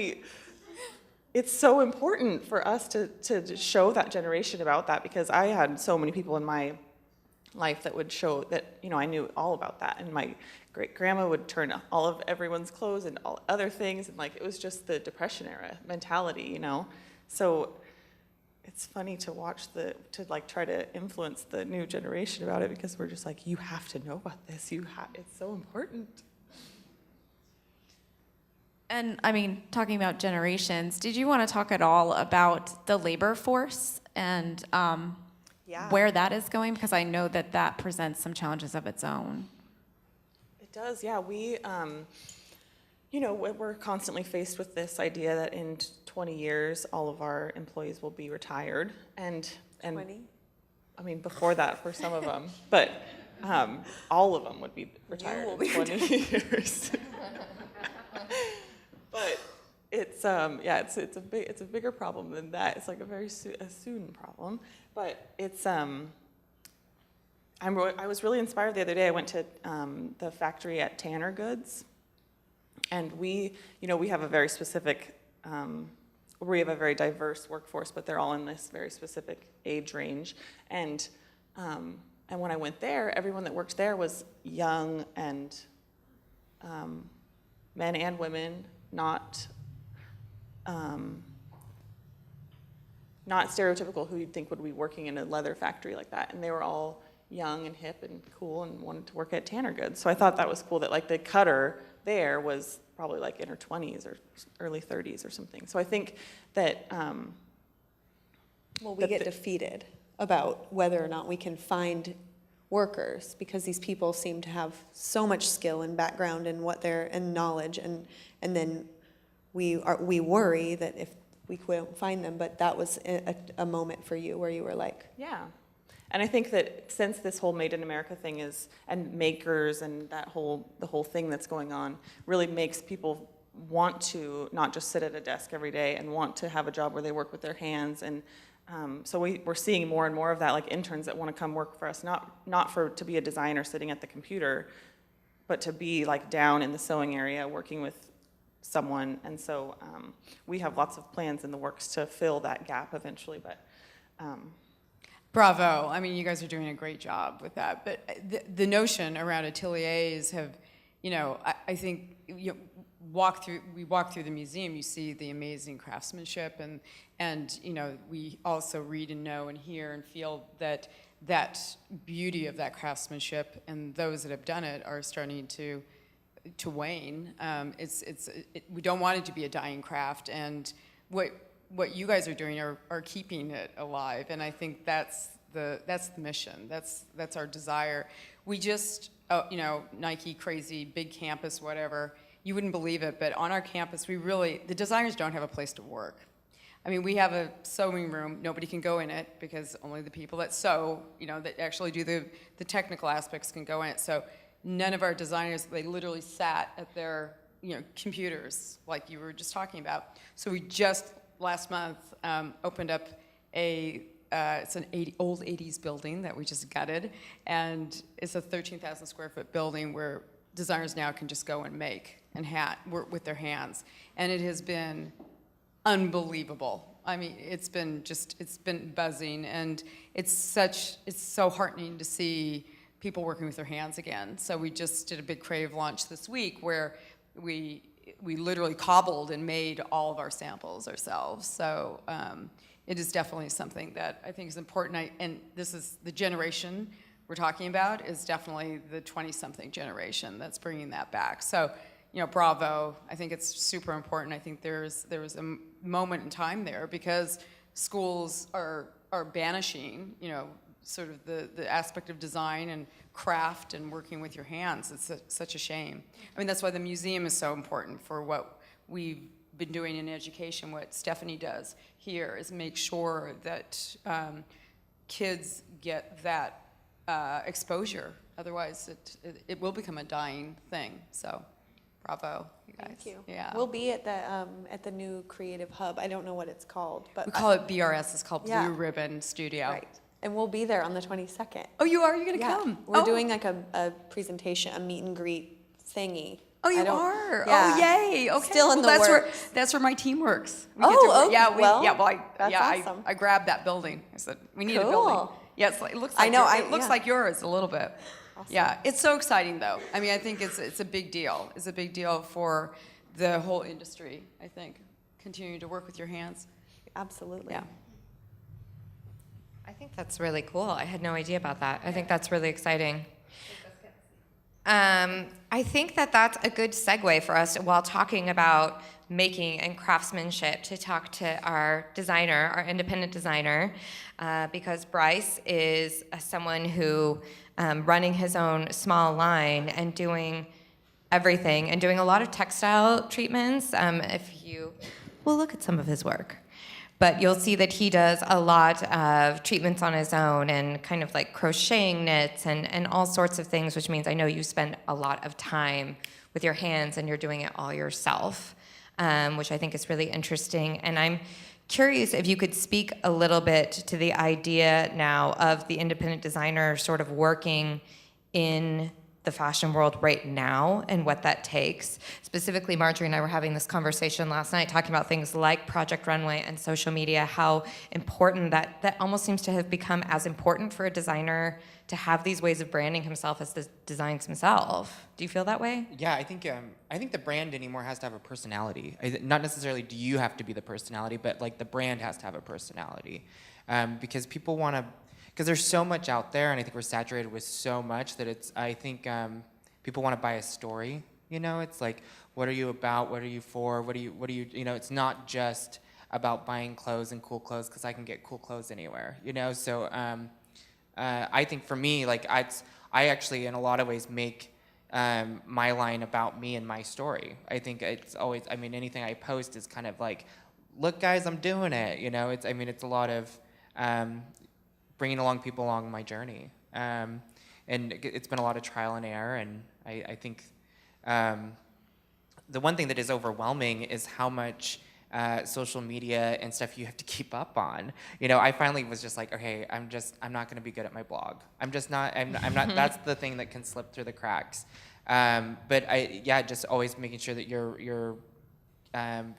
it's so important for us to show that generation about that, because I had so many people in my life that would show that, you know, I knew all about that, and my great grandma would turn all of everyone's clothes and all other things, and like, it was just the Depression era mentality, you know. So it's funny to watch to try to influence the new generation about it, because we're just like, you have to know about this. It's so important. And I mean, talking about generations, did you want to talk at all about the labor force and where that is going? Because I know that presents some challenges of its own. It does, yeah. We, you know, we're constantly faced with this idea that in 20 years, all of our employees will be retired. And 20? I mean, before that for some of them, but all of them would be retired in 20 years. But it's it's a bigger problem than that. It's like a very soon problem. But it's I was really inspired the other day. I went to the factory at Tanner Goods, and we have a very specific we have a very diverse workforce, but they're all in this very specific age range. And And when I went there, everyone that worked there was young and men and women, not stereotypical who you'd think would be working in a leather factory like that. And they were all young and hip and cool and wanted to work at Tanner Goods. So I thought that was cool that like the cutter there was probably like in her 20s or early 30s or something. So I think that Well, we get defeated about whether or not we can find workers because these people seem to have so much skill and background and and knowledge, and then we worry that if we couldn't find them. But that was a moment for you where you were like, yeah. And I think that since this whole Made in America thing and makers and the whole thing that's going on really makes people want to not just sit at a desk every day and want to have a job where they work with their hands. And so we're seeing more and more of that, like interns that want to come work for us, not to be a designer sitting at the computer, but to be like down in the sewing area working with someone. And so we have lots of plans in the works to fill that gap eventually. But Bravo. I mean, you guys are doing a great job with that. But the notion around Ottilie A's have, I think, we walk through the museum, you see the amazing craftsmanship, and we also read and know and hear and feel that beauty of that craftsmanship and those that have done it are starting to wane. We don't want it to be a dying craft, and what you guys are doing are keeping it alive, and I think that's the mission. That's our desire. We just Nike crazy big campus, whatever. You wouldn't believe it, but on our campus, the designers don't have a place to work. I mean, we have a sewing room. Nobody can go in it because only the people that sew, that actually do the technical aspects can go in it. So none of our designers, they literally sat at their computers like you were just talking about. So we just last month opened up it's an old 80s building that we just gutted, and it's a 13,000 square foot building where designers now can just go and make and work with their hands, and it has been unbelievable. I mean, it's been buzzing, and it's so heartening to see people working with their hands again. So we just did a big creative launch this week where we literally cobbled and made all of our samples ourselves. So it is definitely something that I think is important. And this is the generation we're talking about is definitely the 20-something generation that's bringing that back. So, bravo. I think it's super important. I think there was a moment in time there because schools are banishing, sort of the aspect of design and craft and working with your hands. It's such a shame. I mean, that's why the museum is so important for what we've been doing in education. What Stephanie does here is make sure that kids get that exposure. Otherwise, it will become a dying thing. So, bravo, you guys. thank you. Yeah. We'll be at the new Creative Hub. I don't know what it's called, but We call it BRS. It's called Yeah. Blue Ribbon Studio. right. And we'll be there on the 22nd. Oh, you are? You're going to Yeah. come? We're Oh. doing like a presentation, a meet and greet thingy. Oh, you I don't- are? Yeah. Oh, yay. Okay. Still in the that's works. That's where my team works. We Oh, get to- okay. Well, that's awesome. I grabbed that building. I said, we need a building. Cool. Yeah, it looks I like know, it looks yeah. like yours a little bit. Yeah, it's so exciting though. I mean, I think it's a big deal. It's a big deal for the whole industry, I think, continuing to work with your hands. Absolutely. Yeah. I think that's really cool. I had no idea about that. I think that's really exciting. I think that's a good segue for us while talking about making and craftsmanship to talk to our designer, our independent designer, because Bryce is someone who running his own small line and doing everything and doing a lot of textile treatments. If you will look at some of his work. But you'll see that he does a lot of treatments on his own and kind of like crocheting knits and all sorts of things, which means I know you spend a lot of time with your hands and you're doing it all yourself, which I think is really interesting. And I'm curious if you could speak a little bit to the idea now of the independent designer sort of working in the fashion world right now and what that takes. Specifically, Marjorie and I were having this conversation last night talking about things like Project Runway and social media, how important that almost seems to have become as important for a designer to have these ways of branding himself as the designs himself. Do you feel that way? Yeah, I think the brand anymore has to have a personality. Not necessarily do you have to be the personality, but like the brand has to have a personality, because people want to. Because there's so much out there, and I think we're saturated with so much that I think people want to buy a story. You know, it's like, what are you about? What are you for? What do you? You know, it's not just about buying clothes and cool clothes, because I can get cool clothes anywhere. You know, so I think for me, like I actually in a lot of ways make my line about me and my story. I think it's always. I mean, anything I post is kind of like, look, guys, I'm doing it. You know, it's. I mean, it's a lot of. Bringing people along my journey. And it's been a lot of trial and error, and I think the one thing that is overwhelming is how much social media and stuff you have to keep up on. You know, I finally was just like, okay, I'm not gonna be good at my blog. I'm not, that's the thing that can slip through the cracks. But just always making sure that you're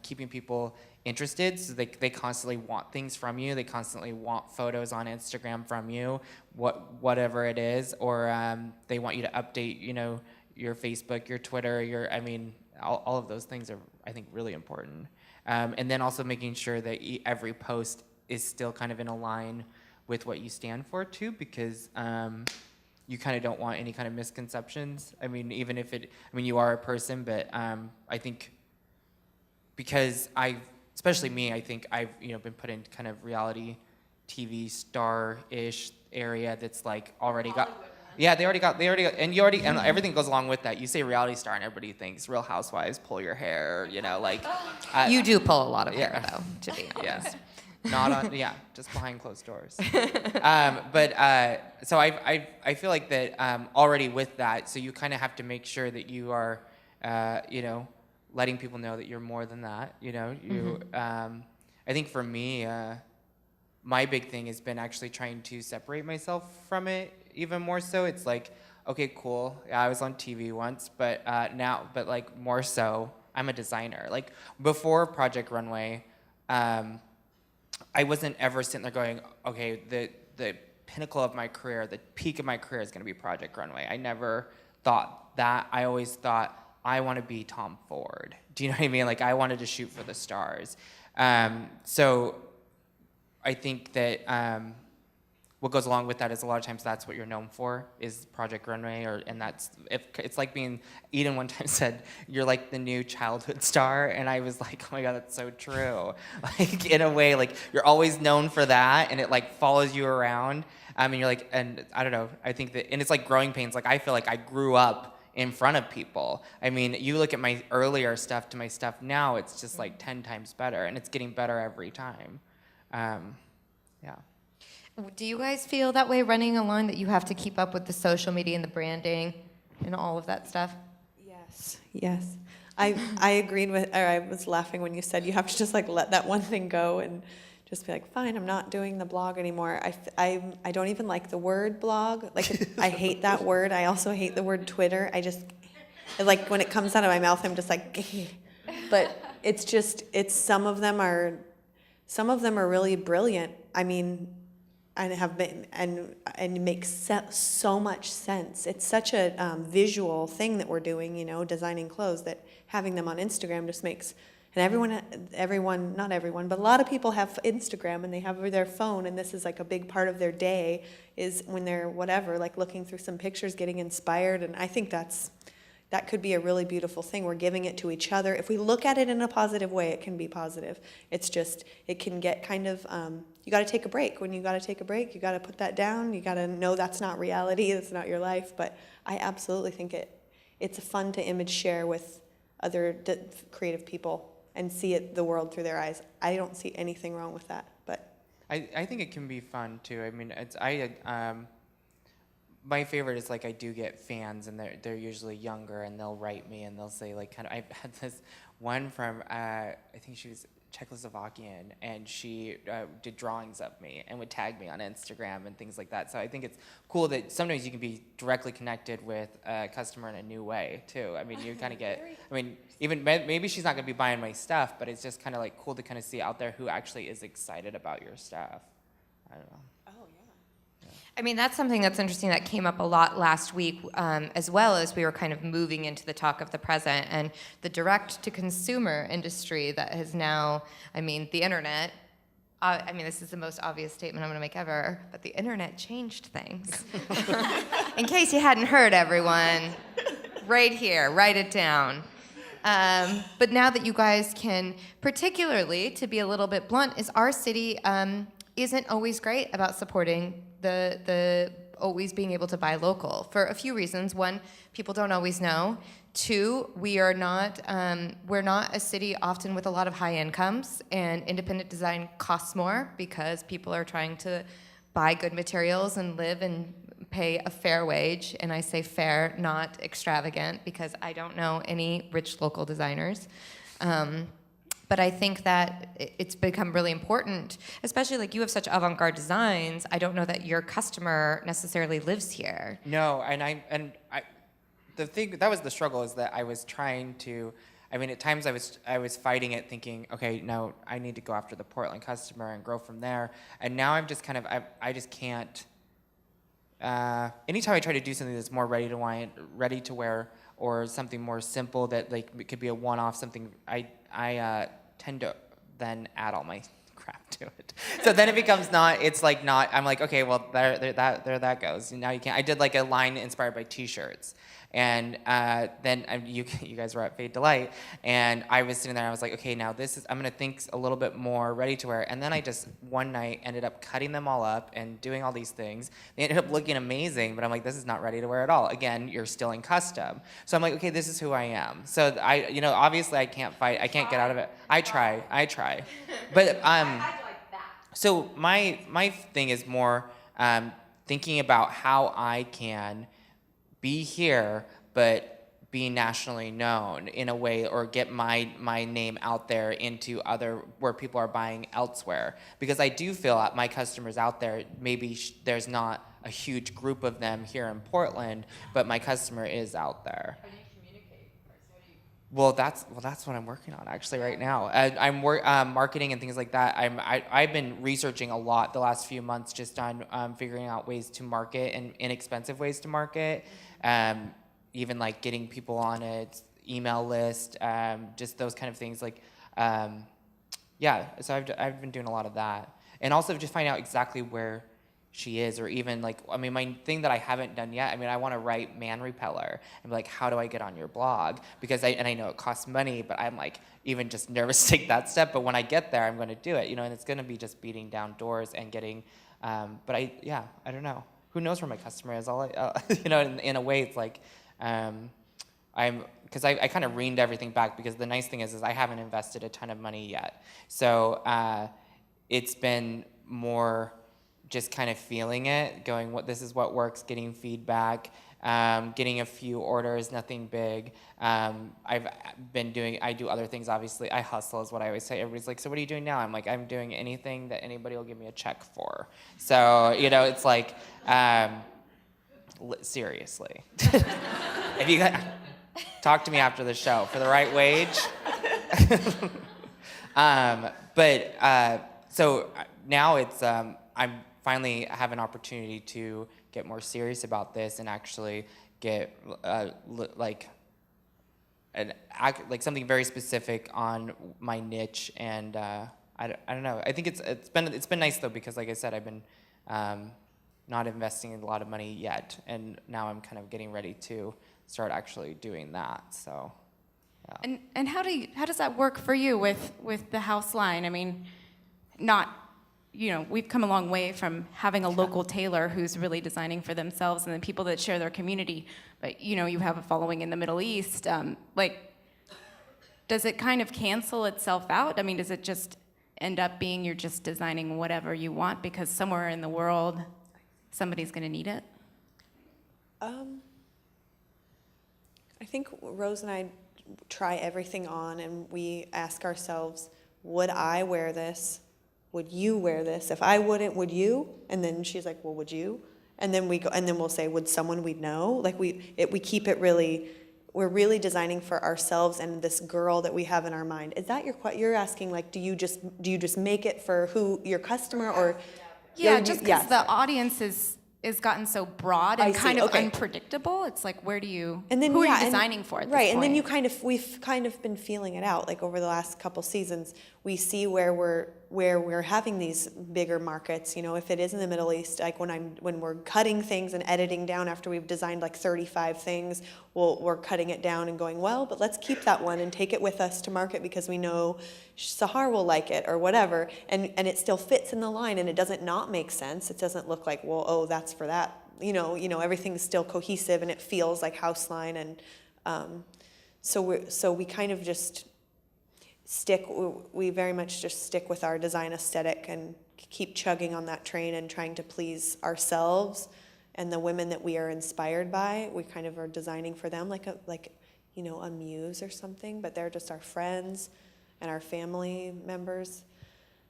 keeping people interested, so they constantly want things from you. They constantly want photos on Instagram from you, whatever it is, or they want you to update, you know, your Facebook, your Twitter, all of those things are, I think, really important. And then also making sure that every post is still kind of in a line with what you stand for too, because you kind of don't want any kind of misconceptions. I mean, even if you are a person, but I think because especially me, I think I've been put in kind of reality TV star-ish area that's like already got. Yeah, they already got, and everything goes along with that. You say reality star, and everybody thinks Real Housewives, pull your hair, you know, like. You do pull a lot of hair, though, to be honest. Yeah, not on, just behind closed doors. So I feel like that already with that, so you kind of have to make sure that you are, letting people know that you're more than that. You know, I think for me, my big thing has been actually trying to separate myself from it even more so. It's like, okay, cool. Yeah, I was on TV once, but like more so, I'm a designer. Like before Project Runway, I wasn't ever sitting there going, okay, the pinnacle of my career, the peak of my career is going to be Project Runway. I never thought that. I always thought, I want to be Tom Ford. Do you know what I mean? Like I wanted to shoot for the stars. So I think that what goes along with that is a lot of times that's what you're known for is Project Runway, and it's like being, Eden one time said, you're like the new childhood star, and I was like, oh my God, that's so true. Like in a way, like you're always known for that, and it like follows you around. And you're like, and I don't know, I think that, and it's like growing pains. Like I feel like I grew up in front of people. I mean, you look at my earlier stuff to my stuff now, it's just like 10 times better, and it's getting better every time. Yeah. Do you guys feel that way running a line, that you have to keep up with the social media and the branding and all of that stuff? Yes. I agreed with, or I was laughing when you said you have to just like let that one thing go and just be like, fine, I'm not doing the blog anymore. I don't even like the word blog. Like, I hate that word. I also hate the word Twitter. Like, when it comes out of my mouth, I'm just like, but some of them are really brilliant. I mean, and have been, and makes so much sense. It's such a visual thing that we're doing, designing clothes, that having them on Instagram just makes. And everyone, not everyone, but a lot of people have Instagram, and they have their phone, and this is like a big part of their day, is when they're like looking through some pictures, getting inspired. And I think that could be a really beautiful thing. We're giving it to each other. If we look at it in a positive way, it can be positive. It's just, it can get kind of, you got to take a break. When you got to take a break, you got to put that down. You got to know that's not reality, that's not your life. But I absolutely think it's fun to image share with other creative people and see the world through their eyes. I don't see anything wrong with that, but. I think it can be fun too. I mean, my favorite is like I do get fans, and they're usually younger, and they'll write me and they'll say like kind of. I've had this one from I think she was Czechoslovakian, and she did drawings of me and would tag me on Instagram and things like that. So I think it's cool that sometimes you can be directly connected with a customer in a new way too. I mean, you kind of get. I mean, even maybe she's not going to be buying my stuff, but it's just kind of like cool to kind of see out there who actually is excited about your stuff. I don't know. I mean, that's something that's interesting that came up a lot last week, as well as we were kind of moving into the talk of the present and the direct-to-consumer industry that has now, I mean, the internet, I mean, this is the most obvious statement I'm going to make ever, but the internet changed things. In case you hadn't heard, everyone, right here, write it down. But now that you guys can, particularly, to be a little bit blunt, is our city isn't always great about supporting the always being able to buy local for a few reasons. One, people don't always know. Two, we're not a city often with a lot of high incomes, and independent design costs more because people are trying to buy good materials and live and pay a fair wage. And I say fair, not extravagant, because I don't know any rich local designers. But I think that it's become really important, especially like you have such avant-garde designs. I don't know that your customer necessarily lives here. No, and I, the thing that was the struggle is that I was trying to. I mean, at times I was fighting it, thinking, okay, no, I need to go after the Portland customer and grow from there. And now I'm just kind of I just can't. Anytime I try to do something that's more ready to wear, or something more simple that like it could be a one-off, something I tend to then add all my crap to it. So then it becomes not. It's like not. I'm like, okay, well there that goes. And now you can't. I did like a line inspired by T-shirts. And then you guys were at Fade Delight, and I was sitting there, and I was like, okay, now I'm gonna think a little bit more ready to wear. And then I just, one night, ended up cutting them all up and doing all these things. They ended up looking amazing, but I'm like, this is not ready to wear at all. Again, you're still in custom. So I'm like, okay, this is who I am. So obviously I can't fight, I can't get out of it. I try. But, so my thing is more thinking about how I can be here, but be nationally known in a way, or get my name out there into other where people are buying elsewhere. Because I do feel my customers out there, maybe there's not a huge group of them here in Portland, but my customer is out there. How do you communicate? Well, that's what I'm working on actually right now. I'm marketing and things like that. I've been researching a lot the last few months just on figuring out ways to market and inexpensive ways to market. Even like getting people on an email list, just those kind of things. Like, so I've been doing a lot of that, and also just find out exactly where she is, or even like, I mean, my thing that I haven't done yet. I mean, I want to write Man Repeller and be like, how do I get on your blog? Because I know it costs money, but I'm like even just nervous to take that step. But when I get there, I'm going to do it, and it's going to be just beating down doors and getting. But I don't know. Who knows where my customer is? In a way, it's like, because I kind of reined everything back, because the nice thing is I haven't invested a ton of money yet. So it's been more just kind of feeling it, going, this is what works, getting feedback, getting a few orders, nothing big. I do other things, obviously. I hustle is what I always say. Everybody's like, so what are you doing now? I'm like, I'm doing anything that anybody will give me a check for. So, it's like, seriously. If you talk to me after the show for the right wage. So now it's, I'm finally have an opportunity to get more serious about this and actually get something very specific on my niche. And I don't know. I think it's been nice though, because like I said, I've been not investing a lot of money yet, and now I'm kind of getting ready to start actually doing that. So, yeah. And how does that work for you with the house line? I mean, we've come a long way from having a local tailor who's really designing for themselves, and then people that share their community. But you have a following in the Middle East. Does it kind of cancel itself out? I mean, does it just end up being you're just designing whatever you want because somewhere in the world somebody's going to need it? I think Rose and I try everything on, and we ask ourselves, would I wear this? Would you wear this? If I wouldn't, would you? And then she's like, well, would you? And then we go, and then we'll say, would someone we know? Like we keep it really, we're really designing for ourselves and this girl that we have in our mind. Is that you're asking, like, do you just make it for who your customer, or? Yeah, just because yes. the audience is gotten so broad and I see, kind of okay. unpredictable. It's like, who are you And designing for at this right, and then point? we've kind of been feeling it out. Like over the last couple seasons, we see where we're having these bigger markets. You know, if it is in the Middle East, like when we're cutting things and editing down after we've designed like 35 things, we're cutting it down and going, well, but let's keep that one and take it with us to market because we know Sahar will like it or whatever, and it still fits in the line and it doesn't not make sense. It doesn't look like, well, oh, that's for that. You know, everything's still cohesive and it feels like house line, and so we kind of just we very much just stick with our design aesthetic and keep chugging on that train and trying to please ourselves and the women that we are inspired by. We kind of are designing for them like a muse or something, but they're just our friends and our family members.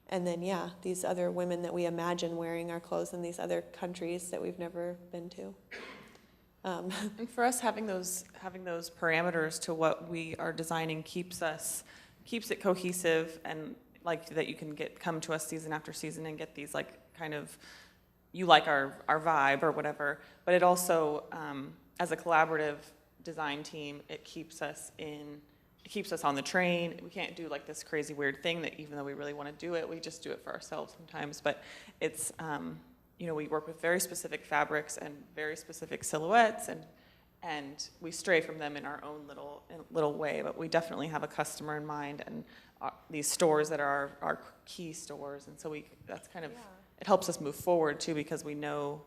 And then, yeah, these other women that we imagine wearing our clothes in these other countries that we've never been to. And for us, having those parameters to what we are designing keeps it cohesive, and like that you can come to us season after season and get these like kind of, you like our vibe or whatever. But it also, as a collaborative design team, it keeps us on the train. We can't do like this crazy weird thing that even though we really want to do it, we just do it for ourselves sometimes. But it's, we work with very specific fabrics and very specific silhouettes, and we stray from them in our own little way. But we definitely have a customer in mind, and these stores that are our key stores. And so that's kind of, it helps us move forward too, because we know,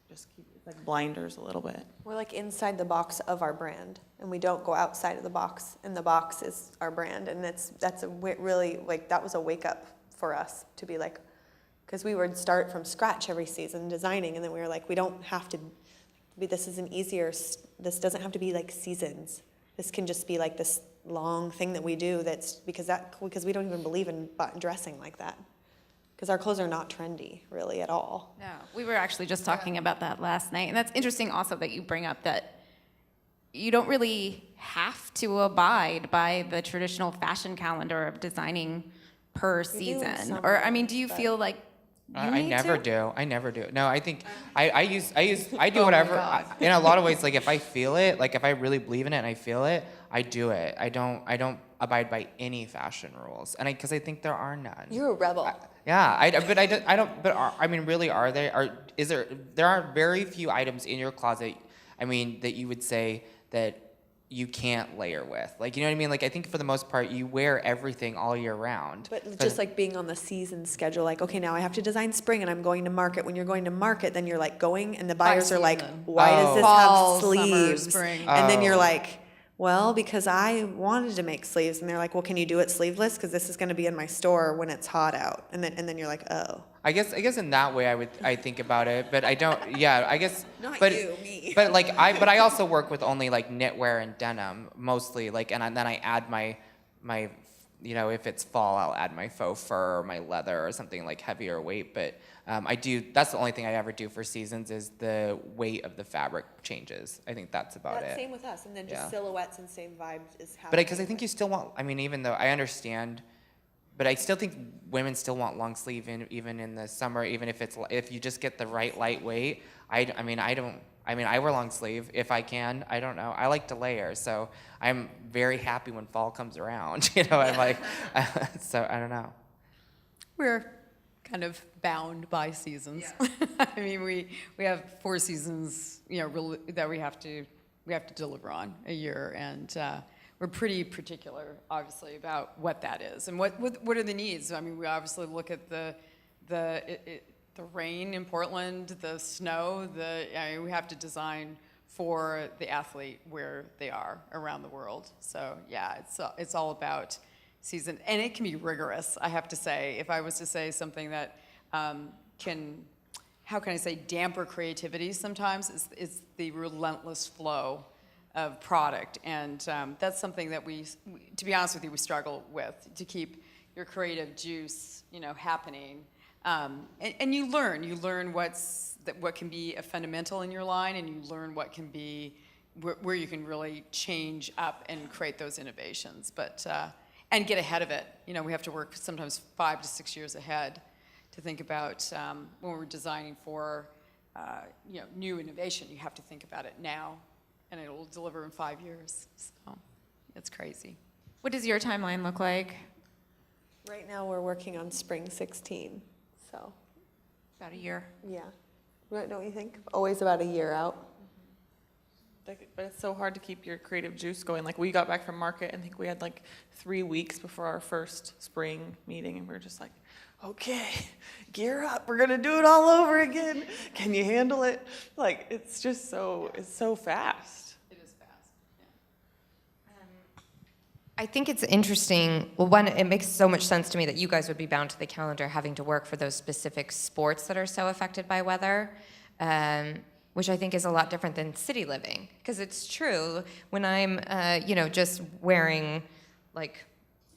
just keep like blinders a little bit. We're like inside the box of our brand, and we don't go outside of the box, and the box is our brand. And that's a really, like, that was a wake up for us to be like, because we would start from scratch every season designing, and then we were like, we don't have to this doesn't have to be like seasons. This can just be like this long thing that we do, because we don't even believe in dressing like that. Because our clothes are not trendy, really, at all. No, we were actually just talking about that last night. And that's interesting also that you bring up that you don't really have to abide by the traditional fashion calendar of designing per season. Or, I mean, do you feel like I never do. No, I think I do whatever. In a lot of ways, like if I feel it, like if I really believe in it and I feel it, I do it. I don't abide by any fashion rules, and because I think there are none. You're a rebel. Really, are there? There are very few items in your closet, that you would say that you can't layer with. Like, you know what I mean? Like, I think for the most part, you wear everything all year round. But just like being on the season schedule, like, okay, now I have to design spring and I'm going to market. When you're going to market, then you're like going, and the buyers are like, why does this Fall, have sleeves? summer, spring. And then you're like, well, because I wanted to make sleeves. And they're like, well, can you do it sleeveless? Because this is going to be in my store when it's hot out. And then you're like, oh. I guess in that way I think about it, but I don't. Yeah, I guess. Not but, you, me. But I also work with only like knitwear and denim mostly. Like, and then I add my, if it's fall, I'll add my faux fur or my leather or something like heavier weight. But I do. That's the only thing I ever do for seasons is the weight of the fabric changes. I think that's about it. Same with us, and then just silhouettes and same vibes is happening. But because I think you still want. Even though I understand. But I still think women still want long sleeve even in the summer, even if you just get the right lightweight. I wear long sleeve if I can. I don't know. I like to layer, so I'm very happy when fall comes around. I'm like, so I don't know. We're kind of bound by seasons. Yeah. We have 4 seasons, that we have to deliver on a year, and we're pretty particular, obviously, about what that is and what are the needs. We obviously look at the rain in Portland, the snow. We have to design for the athlete where they are around the world. So yeah, it's all about season, and it can be rigorous. I have to say, if I was to say something that can how can I say, damper creativity sometimes is the relentless flow of product. And that's something that we, to be honest with you, we struggle with, to keep your creative juice, happening. And you learn what can be a fundamental in your line, and you learn what can be where you can really change up and create those innovations, and get ahead of it. We have to work sometimes 5 to 6 years ahead to think about when we're designing for new innovation. You have to think about it now, and it will deliver in 5 years. So it's crazy. What does your timeline look like? Right now, we're working on spring 16, so, About a year. yeah. What, don't you think? Always about a year out. But it's so hard to keep your creative juice going. Like, we got back from market, and I think we had like 3 weeks before our first spring meeting, and we were just like, okay, gear up. We're gonna do it all over again. Can you handle it? Like, it's just it's so fast. It is fast. I think it's interesting. Well, one, it makes so much sense to me that you guys would be bound to the calendar having to work for those specific sports that are so affected by weather, which I think is a lot different than city living. Because it's true, when I'm, just wearing like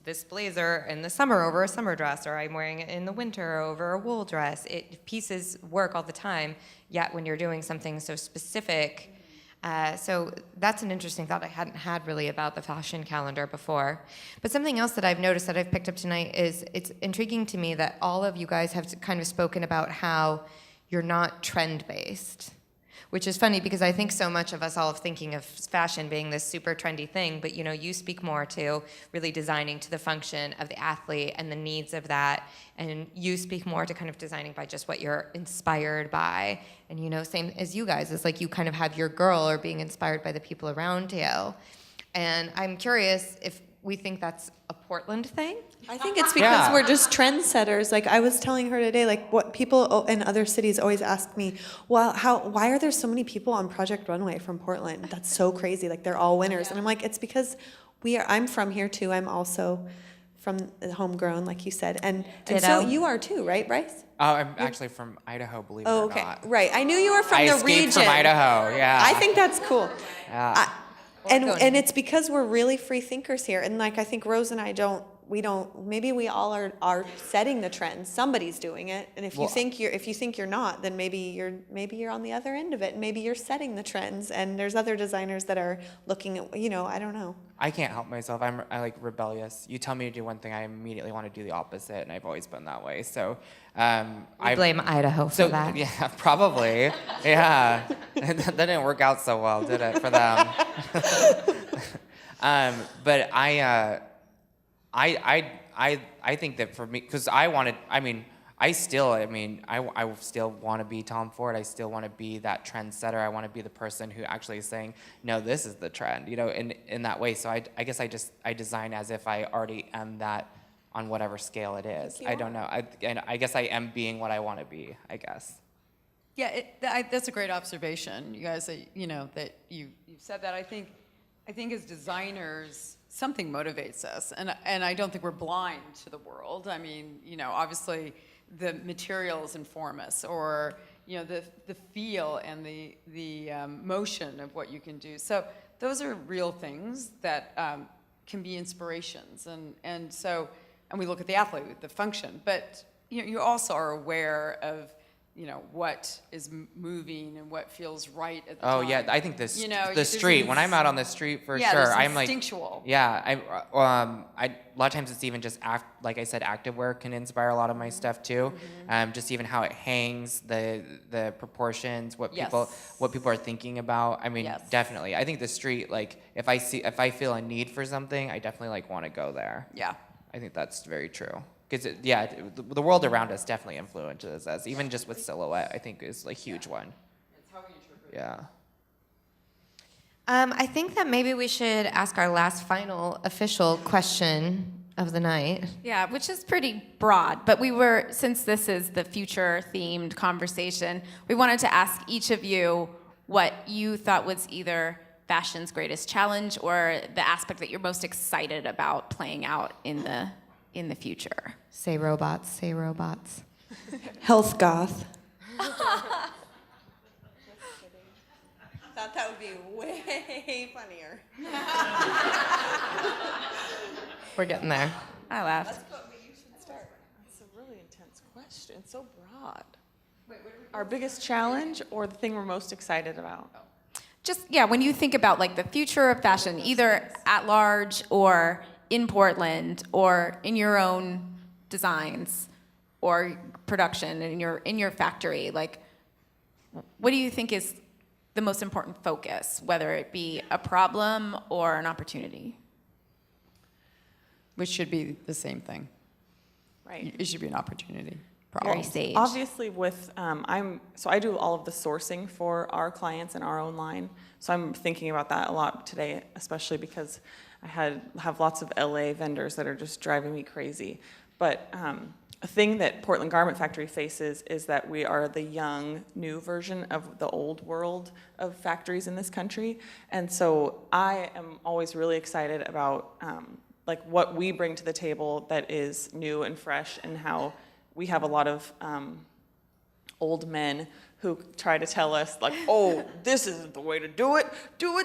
this blazer in the summer over a summer dress, or I'm wearing it in the winter over a wool dress, pieces work all the time. Yet when you're doing something so specific, so that's an interesting thought I hadn't had really about the fashion calendar before. But something else that I've noticed that I've picked up tonight is it's intriguing to me that all of you guys have kind of spoken about how you're not trend-based, which is funny because I think so much of us all thinking of fashion being this super trendy thing, but you speak more to really designing to the function of the athlete and the needs of that, and you speak more to kind of designing by just what you're inspired by. And same as you guys, it's like you kind of have your girl or being inspired by the people around you. And I'm curious if we think that's a Portland thing. I think it's because we're just trendsetters. Like, I was telling her today, like, what people in other cities always ask me, well, why are there so many people on Project Runway from Portland? That's so crazy. Like, they're all winners. And I'm like, it's because I'm from here too. I'm also from homegrown, like you said. And so you are too, right, Bryce? Oh, I'm actually from Idaho, believe it or okay. not. Right. I knew you were from I the escaped region. from Idaho, yeah. I think that's cool. Yeah. And it's because we're really free thinkers here. And like, I think Rose and I maybe we all are setting the trends. Somebody's doing it. And if you think you're not, then maybe you're on the other end of it. And maybe you're setting the trends, and there's other designers that are looking at, I don't know. I can't help myself. I like rebellious. You tell me to do one thing, I immediately want to do the opposite, and I've always been that way. So I blame Idaho for that. Yeah, probably. Yeah. That didn't work out so well, did it, for them? But I think that for me, because I still want to be Tom Ford. I still want to be that trendsetter. I want to be the person who actually is saying, no, this is the trend, in that way. So I guess I design as if I already am that on whatever scale it is. I don't know. I guess I am being what I want to be, I guess. Yeah, that's a great observation, you guys. That you've said that. I think as designers, something motivates us, and I don't think we're blind to the world. I mean, obviously the materials inform us, or the feel and the motion of what you can do. So those are real things that can be inspirations, and we look at the athlete, the function, but you also are aware of what is moving and what feels right at the time. Oh yeah, I think the street. When I'm out on the street, for sure, I'm like instinctual. Yeah, a lot of times it's even just like I said, active wear can inspire a lot of my stuff too. Just even how it hangs, the proportions, what people are thinking about. I mean, definitely. I think the street, like if I feel a need for something, I definitely want to go there. Yeah, I think that's very true. Because the world around us definitely influences us. Even just with silhouette, I think is a huge one. it's how we interpret. Yeah. I think that maybe we should ask our last final official question of the night. Yeah, which is pretty broad, but since this is the future-themed conversation, we wanted to ask each of you what you thought was either fashion's greatest challenge or the aspect that you're most excited about playing out in the future. Say robots, say robots. Health goth. Thought that would be way funnier. We're getting there. I laughed. You should start. That's a really intense question. It's so broad. Our biggest challenge or the thing we're most excited about? Just, yeah, when you think about like the future of fashion, either at large or in Portland or in your own designs or production in your factory, like what do you think is the most important focus, whether it be a problem or an opportunity? Which should be the same thing. Right. It should be an opportunity. Very Problem. sage. Obviously with, so I do all of the sourcing for our clients in our own line. So I'm thinking about that a lot today, especially because I have lots of LA vendors that are just driving me crazy. But a thing that Portland Garment Factory faces is that we are the young, new version of the old world of factories in this country. And so I am always really excited about like what we bring to the table that is new and fresh, and how we have a lot of old men who try to tell us like, oh, this isn't the way to do it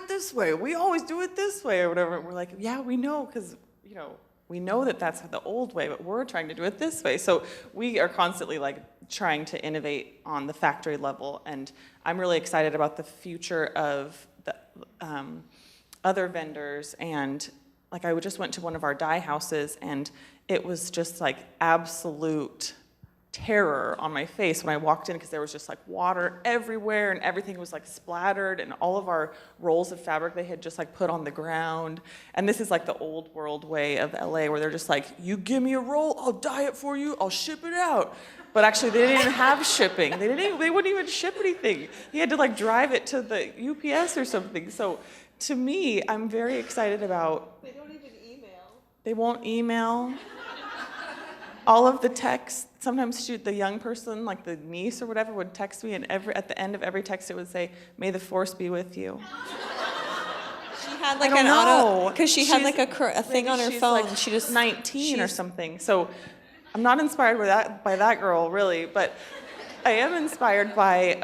this way, we always do it this way, or whatever. We're like, yeah, we know, because we know that that's the old way, but we're trying to do it this way. So we are constantly like trying to innovate on the factory level, and I'm really excited about the future of the other vendors. And like I just went to one of our dye houses, and it was just like absolute terror on my face when I walked in, because there was just like water everywhere and everything was like splattered, and all of our rolls of fabric they had just like put on the ground. And this is like the old world way of LA, where they're just like, you give me a roll, I'll dye it for you, I'll ship it out. But actually they didn't even have shipping. They wouldn't even ship anything. You had to like drive it to the UPS or something. So to me, I'm very excited about. They don't even email. They won't email. All of the texts, sometimes the young person, like the niece or whatever, would text me, and at the end of every text it would say, "May the force be with you." She had like I don't an auto, know. because she had like a thing Maybe on her she's, phone. like, She just 19 or something. So I'm not inspired by that girl really, but I am inspired by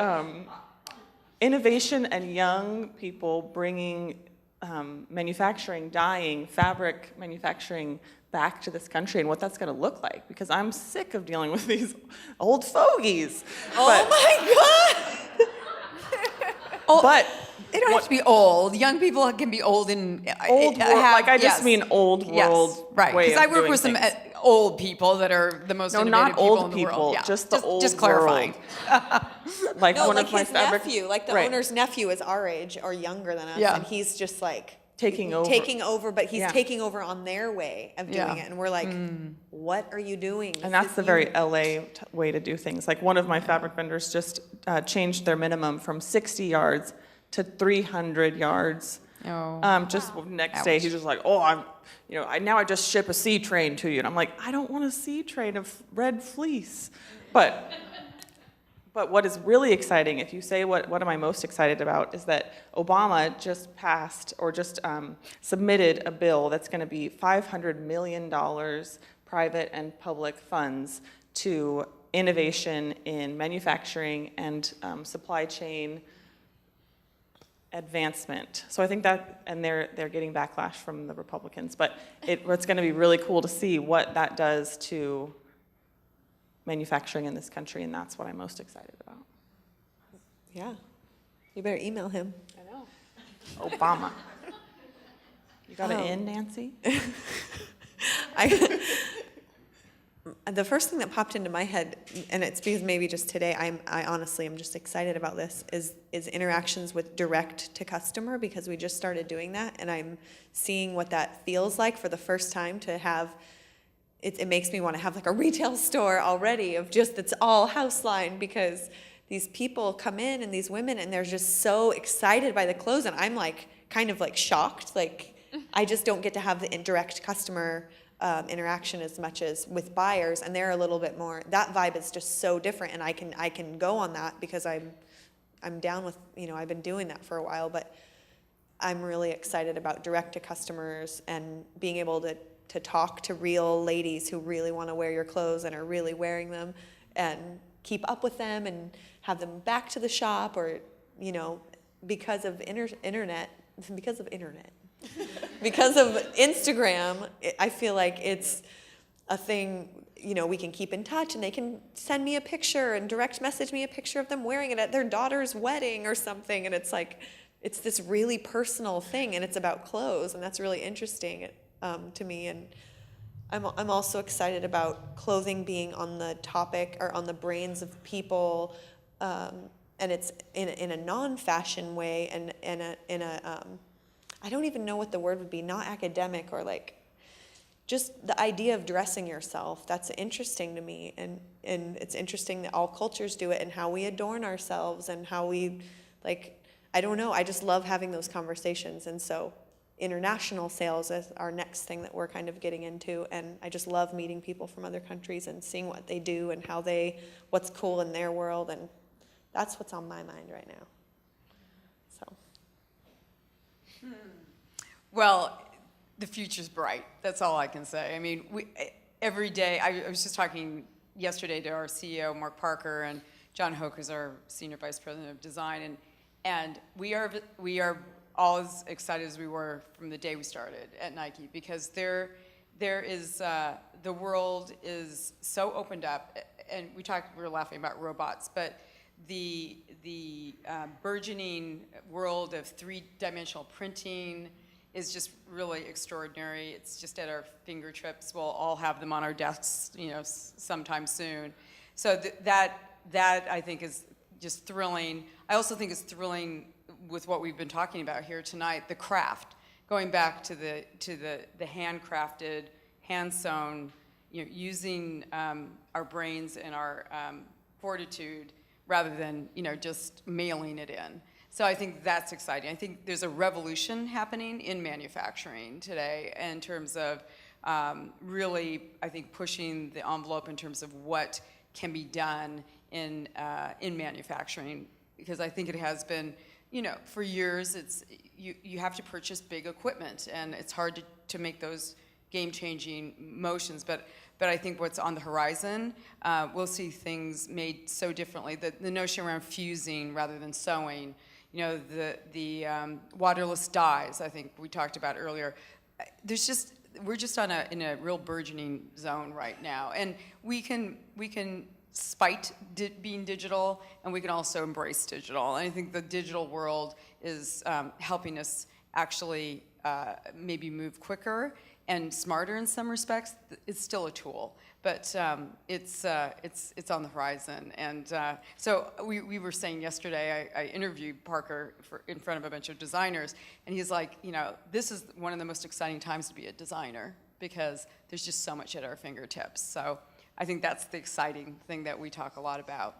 innovation and young people bringing manufacturing, dyeing, fabric manufacturing back to this country, and what that's going to look like, because I'm sick of dealing with these old fogies. Oh my God! But They don't have to be old. Young people can be old and old world, like I just mean old world Yes, right. way Because I of work doing with some things. Old people that are the most No, innovative not people old in the people, world. Yeah. just the old just clarifying. Like No, one like of my his fabric nephew, like the right. owner's nephew is our age or younger than us, Yeah. and he's just like Taking over. but he's Yeah. taking over on their way of doing Yeah. it, and we're like, what are you doing? And that's the very LA way to do things. Like one of my fabric vendors just changed their minimum from 60 yards to 300 yards. Oh. Just next day, he's just like, oh, now I just ship a sea train to you. And I'm like, I don't want a sea train of red fleece. But what is really exciting, if you say what am I most excited about, is that Obama just passed or just submitted a bill that's going to be $500 million private and public funds to innovation in manufacturing and supply chain advancement. So I think that, and they're getting backlash from the Republicans, but it's going to be really cool to see what that does to manufacturing in this country, and that's what I'm most excited about. Yeah, you better email him. I know. Obama. You got it in, Nancy? The first thing that popped into my head, and it's because maybe just today, I honestly am just excited about this, is interactions with direct to customer, because we just started doing that, and I'm seeing what that feels like for the first time to have. It makes me want to have like a retail store already of just, it's all house line, because these people come in and these women, and they're just so excited by the clothes, and I'm like kind of like shocked, like I just don't get to have the indirect customer interaction as much as with buyers, and they're a little bit more, that vibe is just so different, and I can go on that because I'm down with, I've been doing that for a while, but I'm really excited about direct to customers and being able to talk to real ladies who really want to wear your clothes and are really wearing them, and keep up with them and have them back to the shop, or, you know, because of internet, because of Instagram, I feel like it's a thing, you know, we can keep in touch, and they can send me a picture and direct message me a picture of them wearing it at their daughter's wedding or something. And it's like, it's this really personal thing, and it's about clothes, and that's really interesting to me. And I'm also excited about clothing being on the topic or on the brains of people, and it's in a non-fashion way, and in a I don't even know what the word would be, not academic, or like just the idea of dressing yourself. That's interesting to me, and it's interesting that all cultures do it, and how we adorn ourselves, and how we, like, I don't know, I just love having those conversations. And so international sales is our next thing that we're kind of getting into, and I just love meeting people from other countries and seeing what they do and what's cool in their world, and that's what's on my mind right now. So. Well, the future's bright. That's all I can say. I mean, every day, I was just talking yesterday to our CEO, Mark Parker, and John Hoke is our Senior Vice President of Design, and we are all as excited as we were from the day we started at Nike, because there is, the world is so opened up, and we were laughing about robots, but the burgeoning world of three-dimensional printing is just really extraordinary. It's just at our fingertips. We'll all have them on our desks, you know, sometime soon. So that I think is just thrilling. I also think it's thrilling with what we've been talking about here tonight, the craft, going back to the handcrafted, hand-sewn, you know, using our brains and our fortitude rather than, you know, just mailing it in. So I think that's exciting. I think there's a revolution happening in manufacturing today in terms of really, I think, pushing the envelope in terms of what can be done in manufacturing, because I think it has been, you know, for years, you have to purchase big equipment, and it's hard to make those game-changing motions, but I think what's on the horizon, we'll see things made so differently. The notion around fusing rather than sewing, you know, the waterless dyes, I think we talked about earlier. We're just in a real burgeoning zone right now, and we can spite being digital, and we can also embrace digital. And I think the digital world is helping us actually maybe move quicker and smarter in some respects. It's still a tool, but it's on the horizon. And so we were saying yesterday, I interviewed Parker in front of a bunch of designers, and he's like, you know, this is one of the most exciting times to be a designer, because there's just so much at our fingertips. So I think that's the exciting thing that we talk a lot about.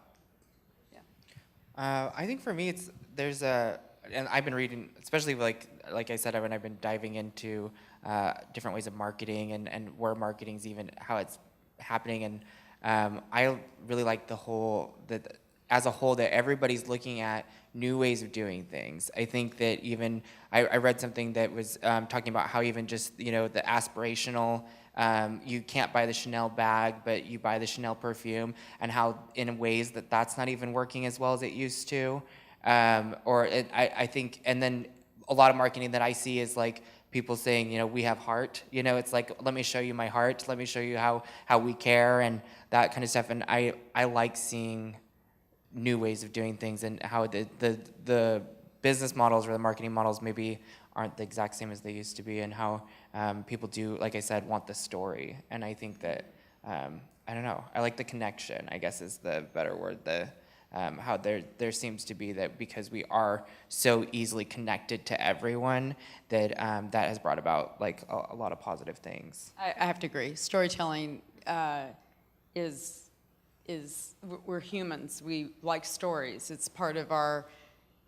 Yeah. I think for me, and I've been reading, especially like I said, when I've been diving into different ways of marketing and where marketing's even, how it's happening. And I really like as a whole, that everybody's looking at new ways of doing things. I think that even, I read something that was talking about how even just, you know, the aspirational, you can't buy the Chanel bag, but you buy the Chanel perfume, and how in ways that's not even working as well as it used to. I think, and then a lot of marketing that I see is like people saying, you know, we have heart, you know, it's like, let me show you my heart, let me show you how we care, and that kind of stuff. And I like seeing new ways of doing things, and how the business models or the marketing models maybe aren't the exact same as they used to be, and how people do, like I said, want the story. And I think that, I don't know, I like the connection, I guess is the better word, how there seems to be that, because we are so easily connected to everyone, that that has brought about like a lot of positive things. I have to agree. Storytelling is we're humans. We like stories. It's part of our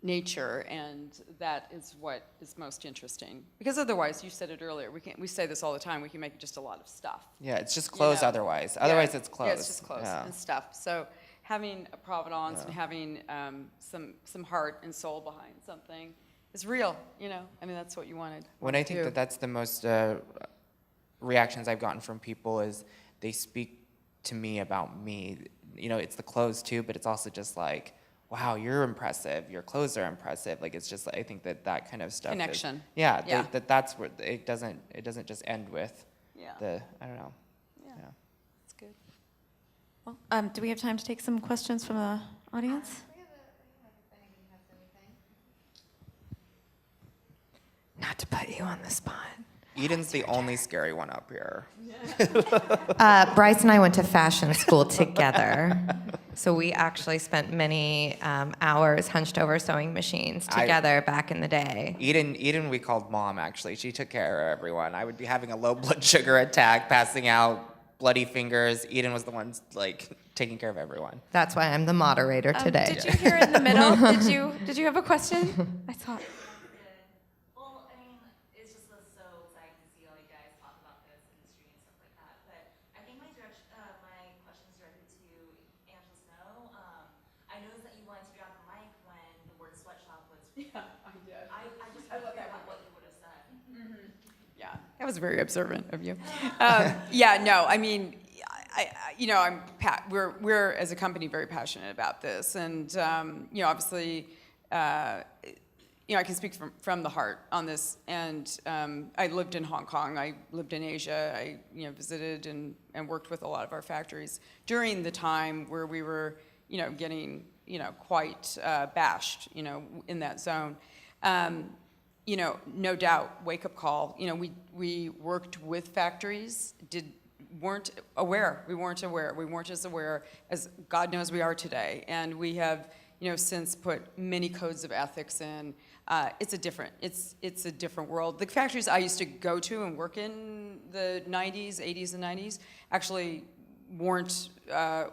nature, and that is what is most interesting. Because otherwise, you said it earlier, we say this all the time, we can make just a lot of stuff. Yeah, it's just clothes, You know? otherwise. Otherwise, Yeah. it's clothes. Yeah, it's just clothes Yeah. and stuff. So having a provenance and having some heart and soul behind something is real, you know? I mean, that's what you wanted. When I think that that's the most reactions I've gotten from people is they speak to me about me. You know, it's the clothes too, but it's also just like, wow, you're impressive. Your clothes are impressive. Like, it's just, I think that kind of stuff. Connection. Yeah, Yeah. that's where it doesn't just end with Yeah. I don't know. Yeah. Yeah. That's good. Well, do we have time to take some questions from the audience? Not to put you on the spot. Eden's the only scary one up here. Bryce and I went to fashion school together. So we actually spent many hours hunched over sewing machines together back in the day. Eden, we called mom, actually. She took care of everyone. I would be having a low blood sugar attack, passing out, bloody fingers. Eden was the one, like, taking care of everyone. That's why I'm the moderator today. Did you hear in the middle? Did you have a question? I saw. Well, I mean, it's just so exciting to see all you guys talk about this industry and stuff like that. But I think my question is directed to Angela Snow. I noticed that you wanted to grab the mic when the word sweatshop was. Yeah, I did. I just really figured out what you would have said. Yeah, that was very observant of you. Yeah, no, I mean, we're as a company very passionate about this, and obviously, I can speak from the heart on this. And I lived in Hong Kong. I lived in Asia. I visited and worked with a lot of our factories during the time where we were getting quite bashed in that zone. No doubt, wake-up call. We worked with factories, weren't aware. We weren't aware. We weren't as aware as God knows we are today. And we have, since put many codes of ethics in. It's a different world. The factories I used to go to and work in the 90s, 80s, and 90s actually weren't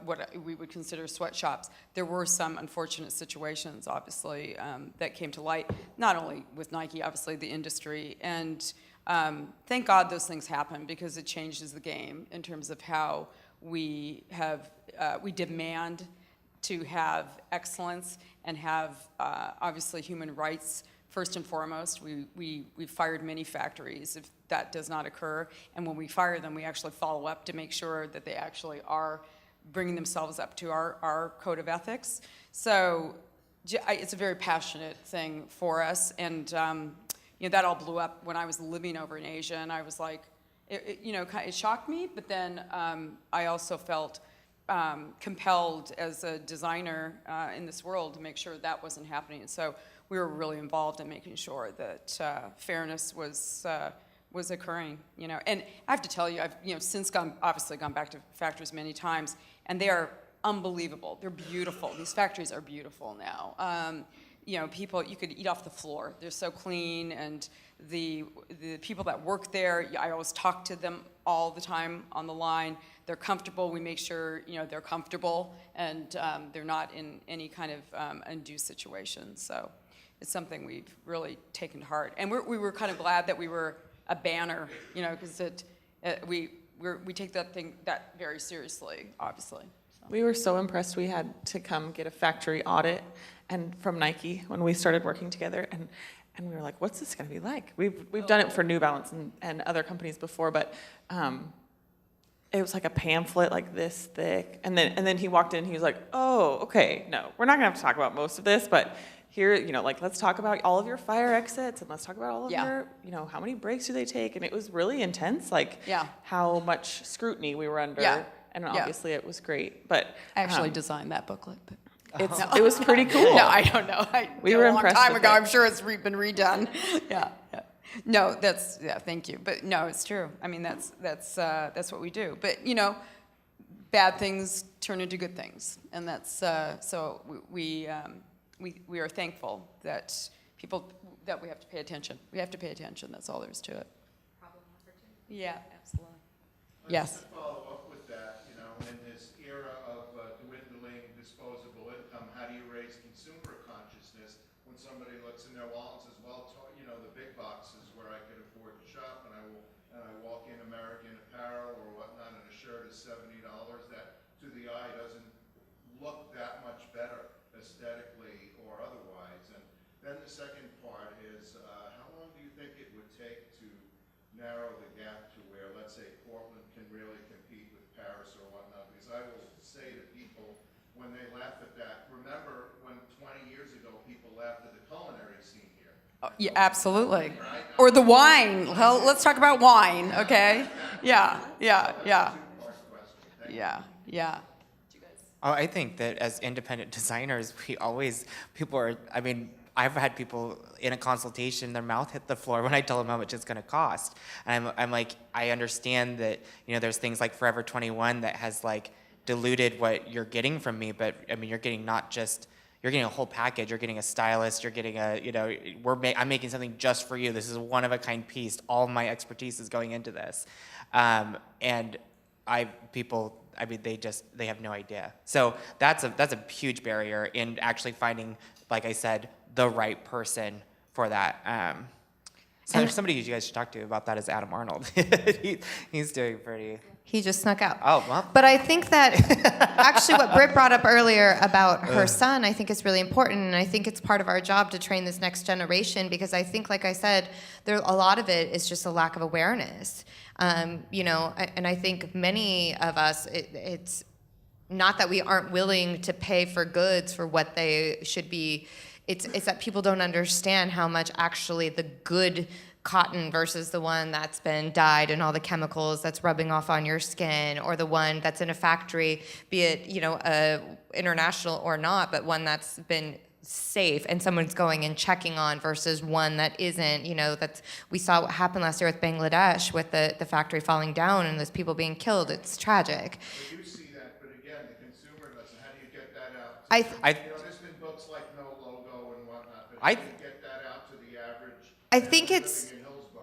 what we would consider sweatshops. There were some unfortunate situations, obviously, that came to light, not only with Nike, obviously the industry. And thank God those things happen, because it changes the game in terms of how we demand to have excellence and have, obviously, human rights first and foremost. We've fired many factories if that does not occur. And when we fire them, we actually follow up to make sure that they actually are bringing themselves up to our code of ethics. So it's a very passionate thing for us. And that all blew up when I was living over in Asia. And I was like, it shocked me. But then I also felt compelled as a designer in this world to make sure that wasn't happening. And so we were really involved in making sure that fairness was occurring. And I have to tell you, I've since gone back to factories many times, and they are unbelievable. They're beautiful. These factories are beautiful now. People, you could eat off the floor. They're so clean, and the people that work there, I always talk to them all the time on the line. They're comfortable. We make sure they're comfortable, and they're not in any kind of undue situation. So it's something we've really taken to heart, and we were kind of glad that we were a banner, because we take that very seriously, obviously. So. We were so impressed. We had to come get a factory audit and from Nike when we started working together, and we were like, what's this going to be like? We've done it for New Balance and other companies before, but it was like a pamphlet like this thick. And then he walked in, he was like, oh, okay, no, we're not going to have to talk about most of this, but here, let's talk about all of your fire exits, and let's talk about all of your, how many breaks do they take? And it was really intense, how much scrutiny we were under. Yeah. And obviously it was great, but I actually designed that booklet. But. It was pretty cool. No, I don't know. We were impressed. A long time with ago, it. I'm sure it's been redone. Yeah. No, thank you. But no, it's true. I mean, that's what we do. But bad things turn into good things, and that's so we are thankful that that we have to pay attention. We have to pay attention. That's all there is to it. Problem opportunity. Yeah, absolutely. Yes. To follow up with that, in this era of dwindling disposable income, how do you raise consumer consciousness when somebody looks in their wallet and says, well, the big boxes where I can afford to shop, and I walk in American Apparel or whatnot, and a shirt is $70, that to the eye doesn't look that much better aesthetically or otherwise. And then the second part is, how long do you think it would take to narrow the gap to where, let's say, Portland can really compete with Paris or whatnot? Because when they laugh at that, remember when 20 years ago people laughed at the culinary scene here. Yeah, absolutely. Or the wine. Well, let's talk about wine, okay? Yeah. Oh, I think that as independent designers, I've had people in a consultation, their mouth hit the floor when I tell them how much it's going to cost. And I'm like, I understand that, there's things like Forever 21 that has like diluted what you're getting from me, but I mean, you're getting you're getting a whole package. You're getting a stylist. You're getting I'm making something just for you. This is a one-of-a-kind piece. All of my expertise is going into this. And they have no idea. So that's a huge barrier in actually finding, like I said, the right person for that. Somebody you guys should talk to about that is Adam Arnold. He's doing pretty. He just snuck out. Oh, well. But I think that actually what Britt brought up earlier about her son, I think is really important. And I think it's part of our job to train this next generation, because I think, like I said, a lot of it is just a lack of awareness. And I think many of us, it's not that we aren't willing to pay for goods for what they should be. It's that people don't understand how much actually the good cotton versus the one that's been dyed and all the chemicals that's rubbing off on your skin, or the one that's in a factory, be it international or not, but one that's been safe and someone's going and checking on, versus one that isn't. We saw what happened last year with Bangladesh, with the factory falling down and those people being killed. It's tragic. I do see that, but again, the consumer doesn't. How do you get that out? There's been books like No Logo and whatnot, but how do you get that out to the average? I think it's. Living in Hillsborough?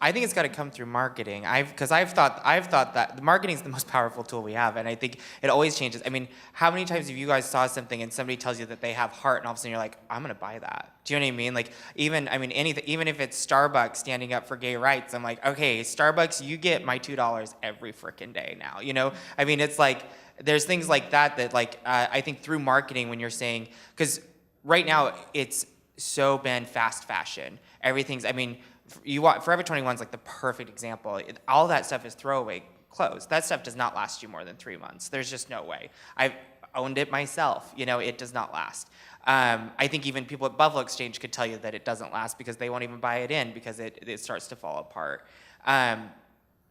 I think it's got to come through marketing. I've thought that marketing is the most powerful tool we have, and I think it always changes. I mean, how many times have you guys saw something and somebody tells you that they have heart, and all of a sudden you're like, I'm gonna buy that. Do you know what I mean? Like, anything, even if it's Starbucks standing up for gay rights, I'm like, okay, Starbucks, you get my $2 every frickin' day now. I mean, it's like there's things like that like I think through marketing, when you're saying, because right now it's so been fast fashion. Everything's, Forever 21 is like the perfect example. All that stuff is throwaway clothes. That stuff does not last you more than 3 months. There's just no way. I've owned it myself. It does not last. I think even people at Buffalo Exchange could tell you that it doesn't last, because they won't even buy it in, because it starts to fall apart.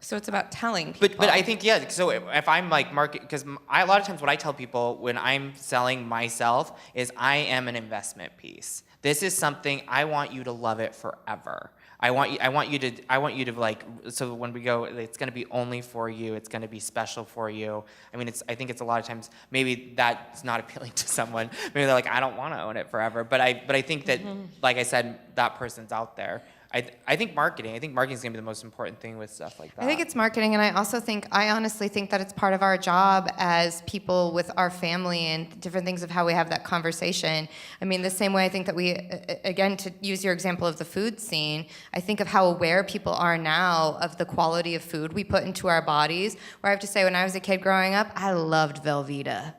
So it's about telling people. But I think, yeah, so if I'm like because a lot of times what I tell people when I'm selling myself is I am an investment piece. This is something, I want you to love it forever. I want you to like, so when we go, it's going to be only for you. It's going to be special for you. I think it's a lot of times, maybe that's not appealing to someone. Maybe they're like, I don't want to own it forever. But I think that, like I said, that person's out there. I think marketing is going to be the most important thing with stuff like that. I think it's marketing, and I honestly think that it's part of our job as people with our family and different things of how we have that conversation. The same way I think that we, again, to use your example of the food scene, I think of how aware people are now of the quality of food we put into our bodies. Where I have to say, when I was a kid growing up, I loved Velveeta.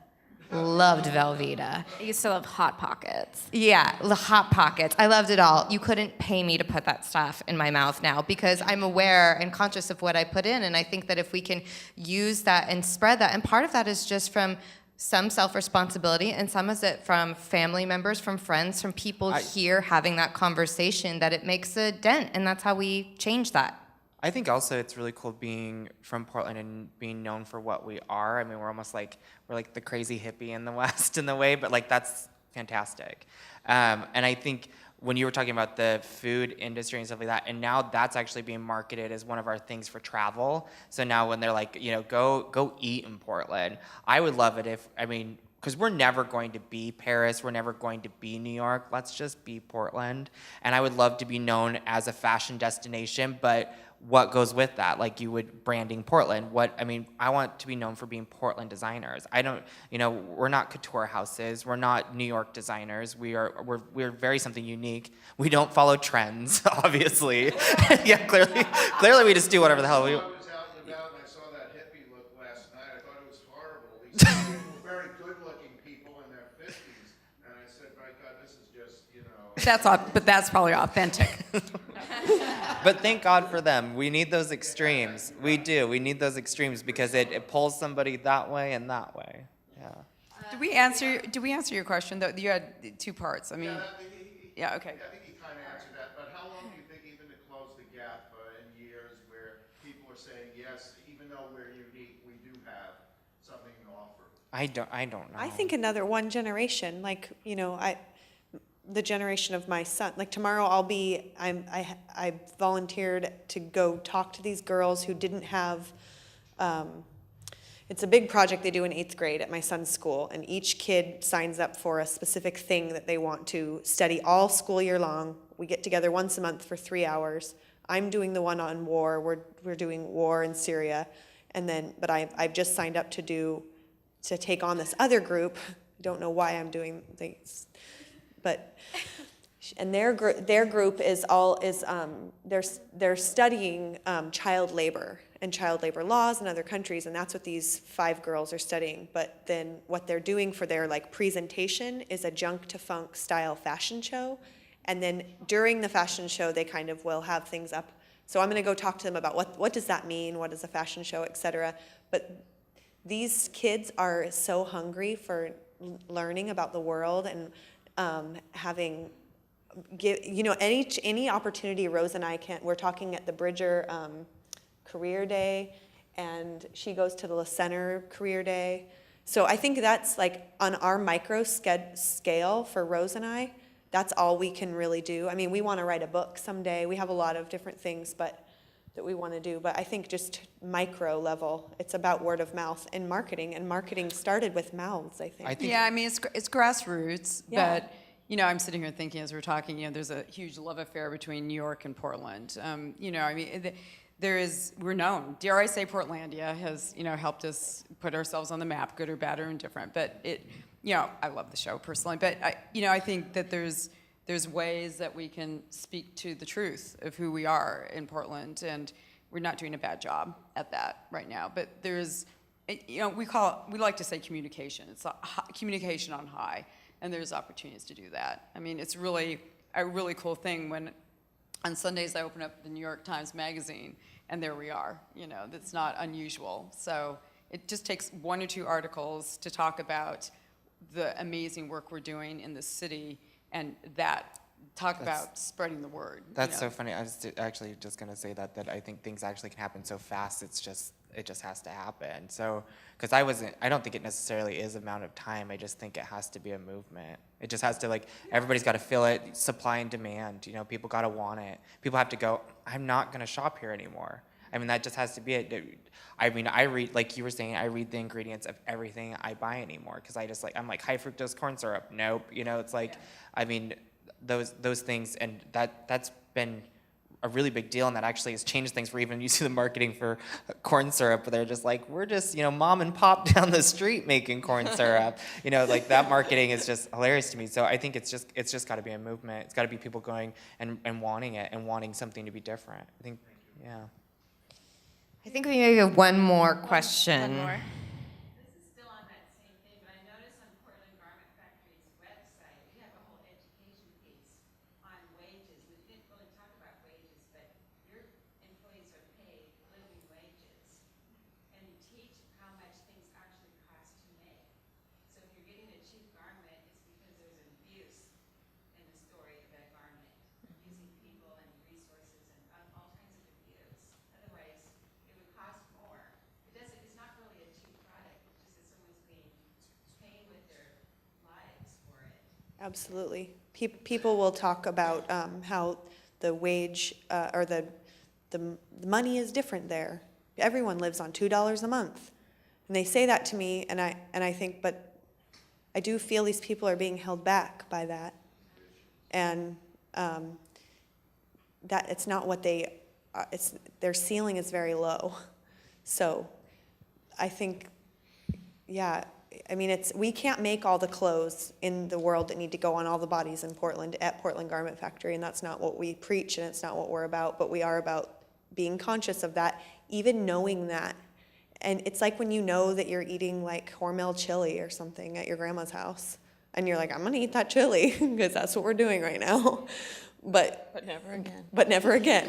Loved Velveeta. I used to love Hot Pockets. Yeah, the Hot Pockets. I loved it all. You couldn't pay me to put that stuff in my mouth now, because I'm aware and conscious of what I put in. And I think that if we can use that and spread that, and part of that is just from some self-responsibility, and some is it from family members, from friends, from people here having that conversation, that it makes a dent. And that's how we change that. I think also it's really cool being from Portland and being known for what we are. We're almost like, we're like the crazy hippie in the West in the way, but like that's fantastic. And I think when you were talking about the food industry and stuff like that, and now that's actually being marketed as one of our things for travel. So now when they're like, go eat in Portland, I would love it if, because we're never going to be Paris, we're never going to be New York, let's just be Portland. And I would love to be known as a fashion destination, but what goes with that? Like you would branding Portland. I want to be known for being Portland designers. We're not couture houses. We're not New York designers. We're very something unique. We don't follow trends, obviously. Yeah, clearly we just do whatever the hell we. I was out and about and I saw that hippie look last night. I thought it was horrible. These people were very good-looking people in their 50s, and I said, my God, this is just, But that's probably authentic. But thank God for them. We need those extremes. We do. We need those extremes because it pulls somebody that way and that way. Yeah. Did we answer your question, though? You had two parts. I mean, yeah, okay. I think he kind of answered that, but how long do you think even to close the gap in years where people are saying, yes, even though we're unique, we do have something to offer? I don't know. I think another one generation, like, you know, the generation of my son, like tomorrow I volunteered to go talk to these girls who didn't have, it's a big project they do in 8th grade at my son's school, and each kid signs up for a specific thing that they want to study all school year long. We get together once a month for 3 hours. I'm doing the one on war. We're doing war in Syria, but I've just signed up to take on this other group. I don't know why I'm doing things, but and their group is they're studying child labor and child labor laws in other countries, and that's what these 5 girls are studying. But then what they're doing for their like presentation is a junk to funk style fashion show, and then during the fashion show they kind of will have things up. So I'm going to go talk to them about what does that mean, what is a fashion show, etc. But these kids are so hungry for learning about the world and having, you know, any opportunity. Rose and I we're talking at the Bridger Career Day, and she goes to the La Center Career Day. So I think that's like on our micro scale for Rose and I, that's all we can really do. I mean, we want to write a book someday. We have a lot of different things that we want to do, but I think just micro level, it's about word of mouth and marketing started with mouths, I think. Yeah, I mean, it's grassroots, Yeah. but, you know, I'm sitting here thinking as we're talking, you know, there's a huge love affair between New York and Portland. You know, I mean, we're known. Dare I say Portlandia has, you know, helped us put ourselves on the map, good or bad or indifferent. But you know, I love the show personally, but I think that there's ways that we can speak to the truth of who we are in Portland, and we're not doing a bad job at that right now. But there's, you know, we like to say communication. It's communication on high, and there's opportunities to do that. I mean, it's really a really cool thing when on Sundays I open up the New York Times Magazine, and there we are. You know, that's not unusual. So it just takes 1 or 2 articles to talk about the amazing work we're doing in the city, and talk about spreading the word. That's so funny. I was actually just going to say that I think things actually can happen so fast. It just has to happen. So, because I don't think it necessarily is amount of time. I just think it has to be a movement. It just has to, like, everybody's got to feel it, supply and demand. You know, people got to want it. People have to go, I'm not going to shop here anymore. I mean, that just has to be it. I mean, I read, like you were saying, I read the ingredients of everything I buy anymore, because I'm like, high fructose corn syrup. Nope. You know, it's like, I mean, those things, and that's been a really big deal, and that actually has changed things for even you see the marketing for corn syrup, where they're just like, we're just, you know, mom and pop down the street making corn syrup. You know, like that marketing is just hilarious to me. So I think it's just got to be a movement. It's got to be people going and wanting it and wanting something to be different. I think, yeah. I think we maybe have one more question. One more. This is still on that same thing, but I noticed on Portland Garment Factory's website, we have a whole education piece on wages. We didn't really talk about wages, but your employees are paid living wages. And you teach how much things actually cost to make. So if you're getting a cheap garment, it's because there's an abuse in the story of that garment, using people and resources and all kinds of abuse. Otherwise, it would cost more. It's not really a cheap product. It's just that someone's paying with their lives for it. Absolutely. People will talk about how the wage or the money is different there. Everyone lives on $2 a month, and they say that to me, and I think, but I do feel these people are being held back by that, and that it's not what they. Their ceiling is very low, so I think, yeah. I mean, we can't make all the clothes in the world that need to go on all the bodies in Portland at Portland Garment Factory, and that's not what we preach, and it's not what we're about, but we are about being conscious of that, even knowing that. And it's like when you know that you're eating like Hormel chili or something at your grandma's house, and you're like, I'm gonna eat that chili, because that's what we're doing right now. But never again. But never again.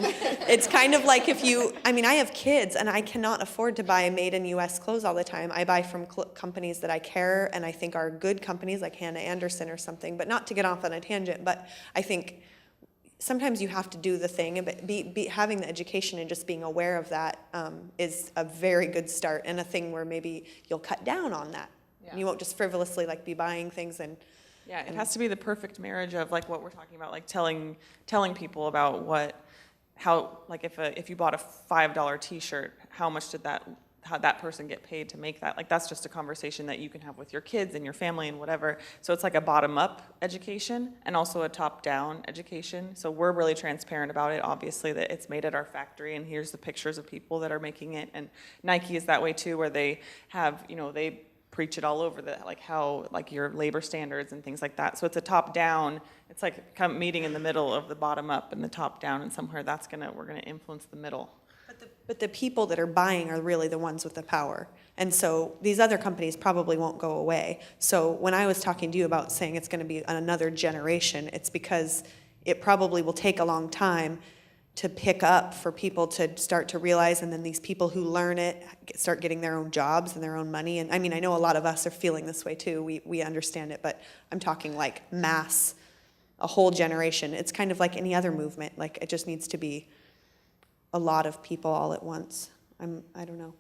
It's kind of like if you, I mean, I have kids and I cannot afford to buy made in US clothes all the time. I buy from companies that I care and I think are good companies like Hannah Anderson or something, but not to get off on a tangent, but I think sometimes you have to do the thing, but having the education and just being aware of that is a very good start and a thing where maybe you'll cut down on that. Yeah. You won't just frivolously like be buying things and Yeah, it has to be the perfect marriage of like what we're talking about, like telling people about how like if you bought a $5 T-shirt, how much did how that person get paid to make that? Like that's just a conversation that you can have with your kids and your family and whatever. So it's like a bottom-up education and also a top-down education. So we're really transparent about it, obviously, that it's made at our factory and here's the pictures of people that are making it. And Nike is that way too, where they have, they preach it all over like how like your labor standards and things like that. So it's a top down. It's like meeting in the middle of the bottom up and the top down, and somewhere we're gonna influence the middle. But the people that are buying are really the ones with the power. And so these other companies probably won't go away. So when I was talking to you about saying it's gonna be another generation, it's because it probably will take a long time to pick up for people to start to realize, and then these people who learn it start getting their own jobs and their own money. And I mean, I know a lot of us are feeling this way too. We understand it, but I'm talking like mass, a whole generation. It's kind of like any other movement. Like it just needs to be a lot of people all at once. I don't know.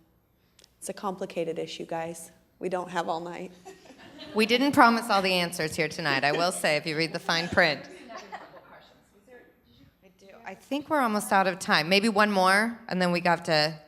It's a complicated issue, guys. We don't have all night. We didn't promise all the answers here tonight, I will say, if you read the fine print. I think we're almost out of time. Maybe one more, and then we got to.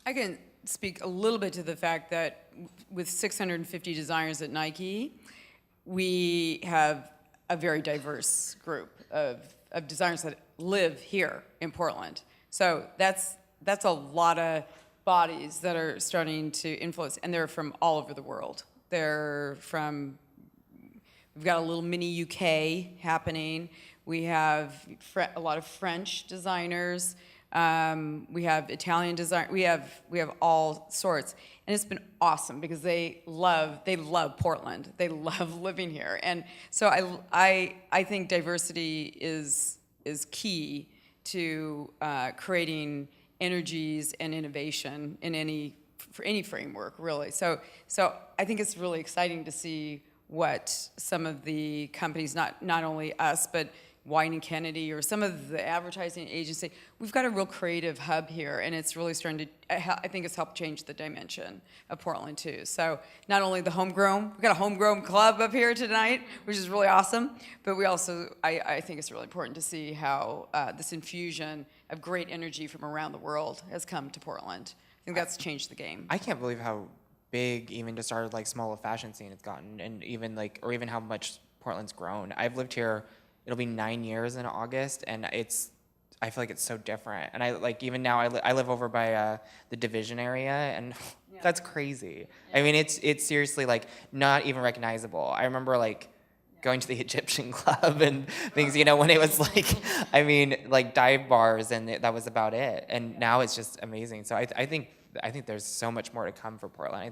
I can speak a little bit to the fact that with 650 designers at Nike, we have a very diverse group of designers that live here in Portland. So that's a lot of bodies that are starting to influence, and they're from all over the world. We've got a little mini UK happening. We have a lot of French designers. We have Italian design. We have all sorts, and it's been awesome because they love Portland. They love living here, and so I think diversity is key to creating energies and innovation in for any framework, really. So I think it's really exciting to see what some of the companies, not only us, but Wine and Kennedy or some of the advertising agency, we've got a real creative hub here, and it's really starting to, I think it's helped change the dimension of Portland too. So not only we've got a homegrown club up here tonight, which is really awesome, but we also, I think it's really important to see how this infusion of great energy from around the world has come to Portland. I think that's changed the game. I can't believe how big even just our like small fashion scene has gotten, and even even how much Portland's grown. I've lived here. It'll be 9 years in August, and I feel like it's so different. And even now I live over by the Division area, and that's crazy. Yeah. I mean, it's seriously like not even recognizable. I remember like going to the Egyptian club and things, when it was like dive bars, and that was about it. And now it's just amazing. So I think there's so much more to come for Portland.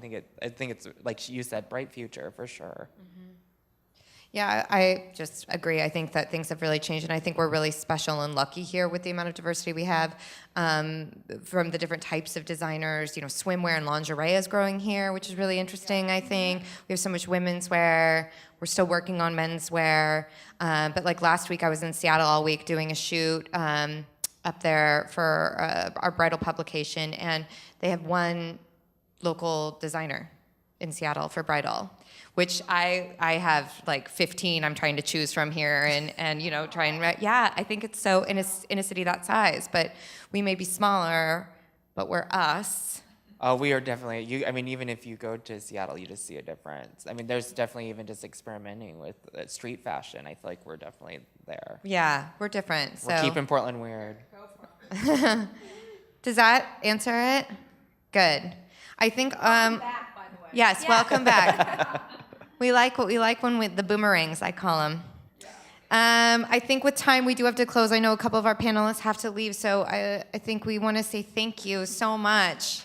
I think it's like you said, bright future for sure. Mm-hmm. Yeah, I just agree. I think that things have really changed, and I think we're really special and lucky here with the amount of diversity we have from the different types of designers. Swimwear and lingerie is growing here, which is really interesting, I think. We have so much women's wear. We're still working on men's wear. But like last week, I was in Seattle all week doing a shoot up there for our bridal publication, and they have one local designer in Seattle for bridal, which I have like 15 I'm trying to choose from here and you know, try and, yeah, I think it's so in a city that size, but we may be smaller, but we're us. Oh, we are definitely, I mean, even if you go to Seattle, you just see a difference. I mean, there's definitely even just experimenting with street fashion. I feel like we're definitely there. Yeah, we're different. We're So keeping Portland weird. does that answer it? Good. I think, Back, by the way. yes, welcome back. We like what we like when the boomerangs, I call them. I think with time we do have to close. I know a couple of our panelists have to leave, so I think we want to say thank you so much.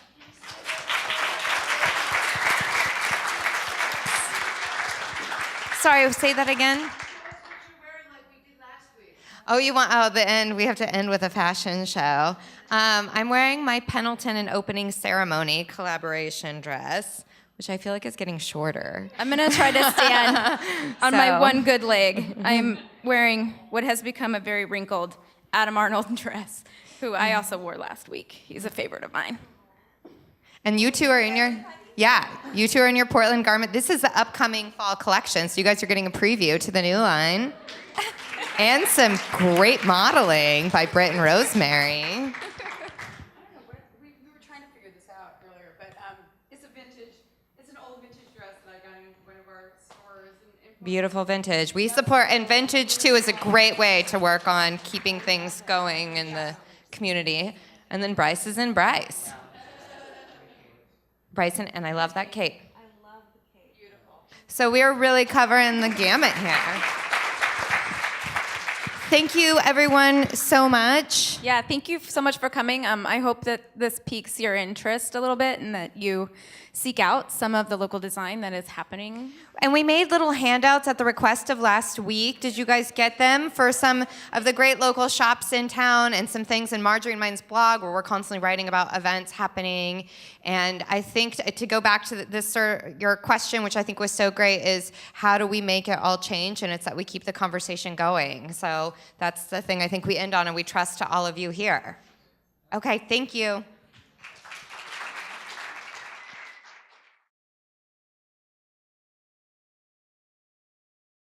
Sorry, say that again. Oh, you want, the end, we have to end with a fashion show. I'm wearing my Pendleton and opening ceremony collaboration dress, which I feel like is getting shorter. I'm gonna try to stand on my So- one good leg. I'm wearing what has become a very wrinkled Adam Arnold dress, who I also wore last week. He's a favorite of mine. And you two are in your, you two are in your Portland garment. This is the upcoming fall collection, so you guys are getting a preview to the new line. And some great modeling by Britt and Rosemary. I don't know, we were trying to figure this out earlier, but it's an old vintage dress that I got in one of our stores. Beautiful vintage. We support, and vintage too is a great way to work on keeping things going in the community. And then Bryce is in Bryce. Bryce, and I love that cape. I love the cake. Beautiful. So we're really covering the gamut here. Thank you, everyone, so much. Yeah, thank you so much for coming. I hope that this piques your interest a little bit and that you seek out some of the local design that is happening. And we made little handouts at the request of last week. Did you guys get them for some of the great local shops in town and some things in Marjorie and mine's blog where we're constantly writing about events happening? And I think to go back to this, your question, which I think was so great, is how do we make it all change? And it's that we keep the conversation going. So that's the thing I think we end on, and we trust to all of you here. Okay, thank you.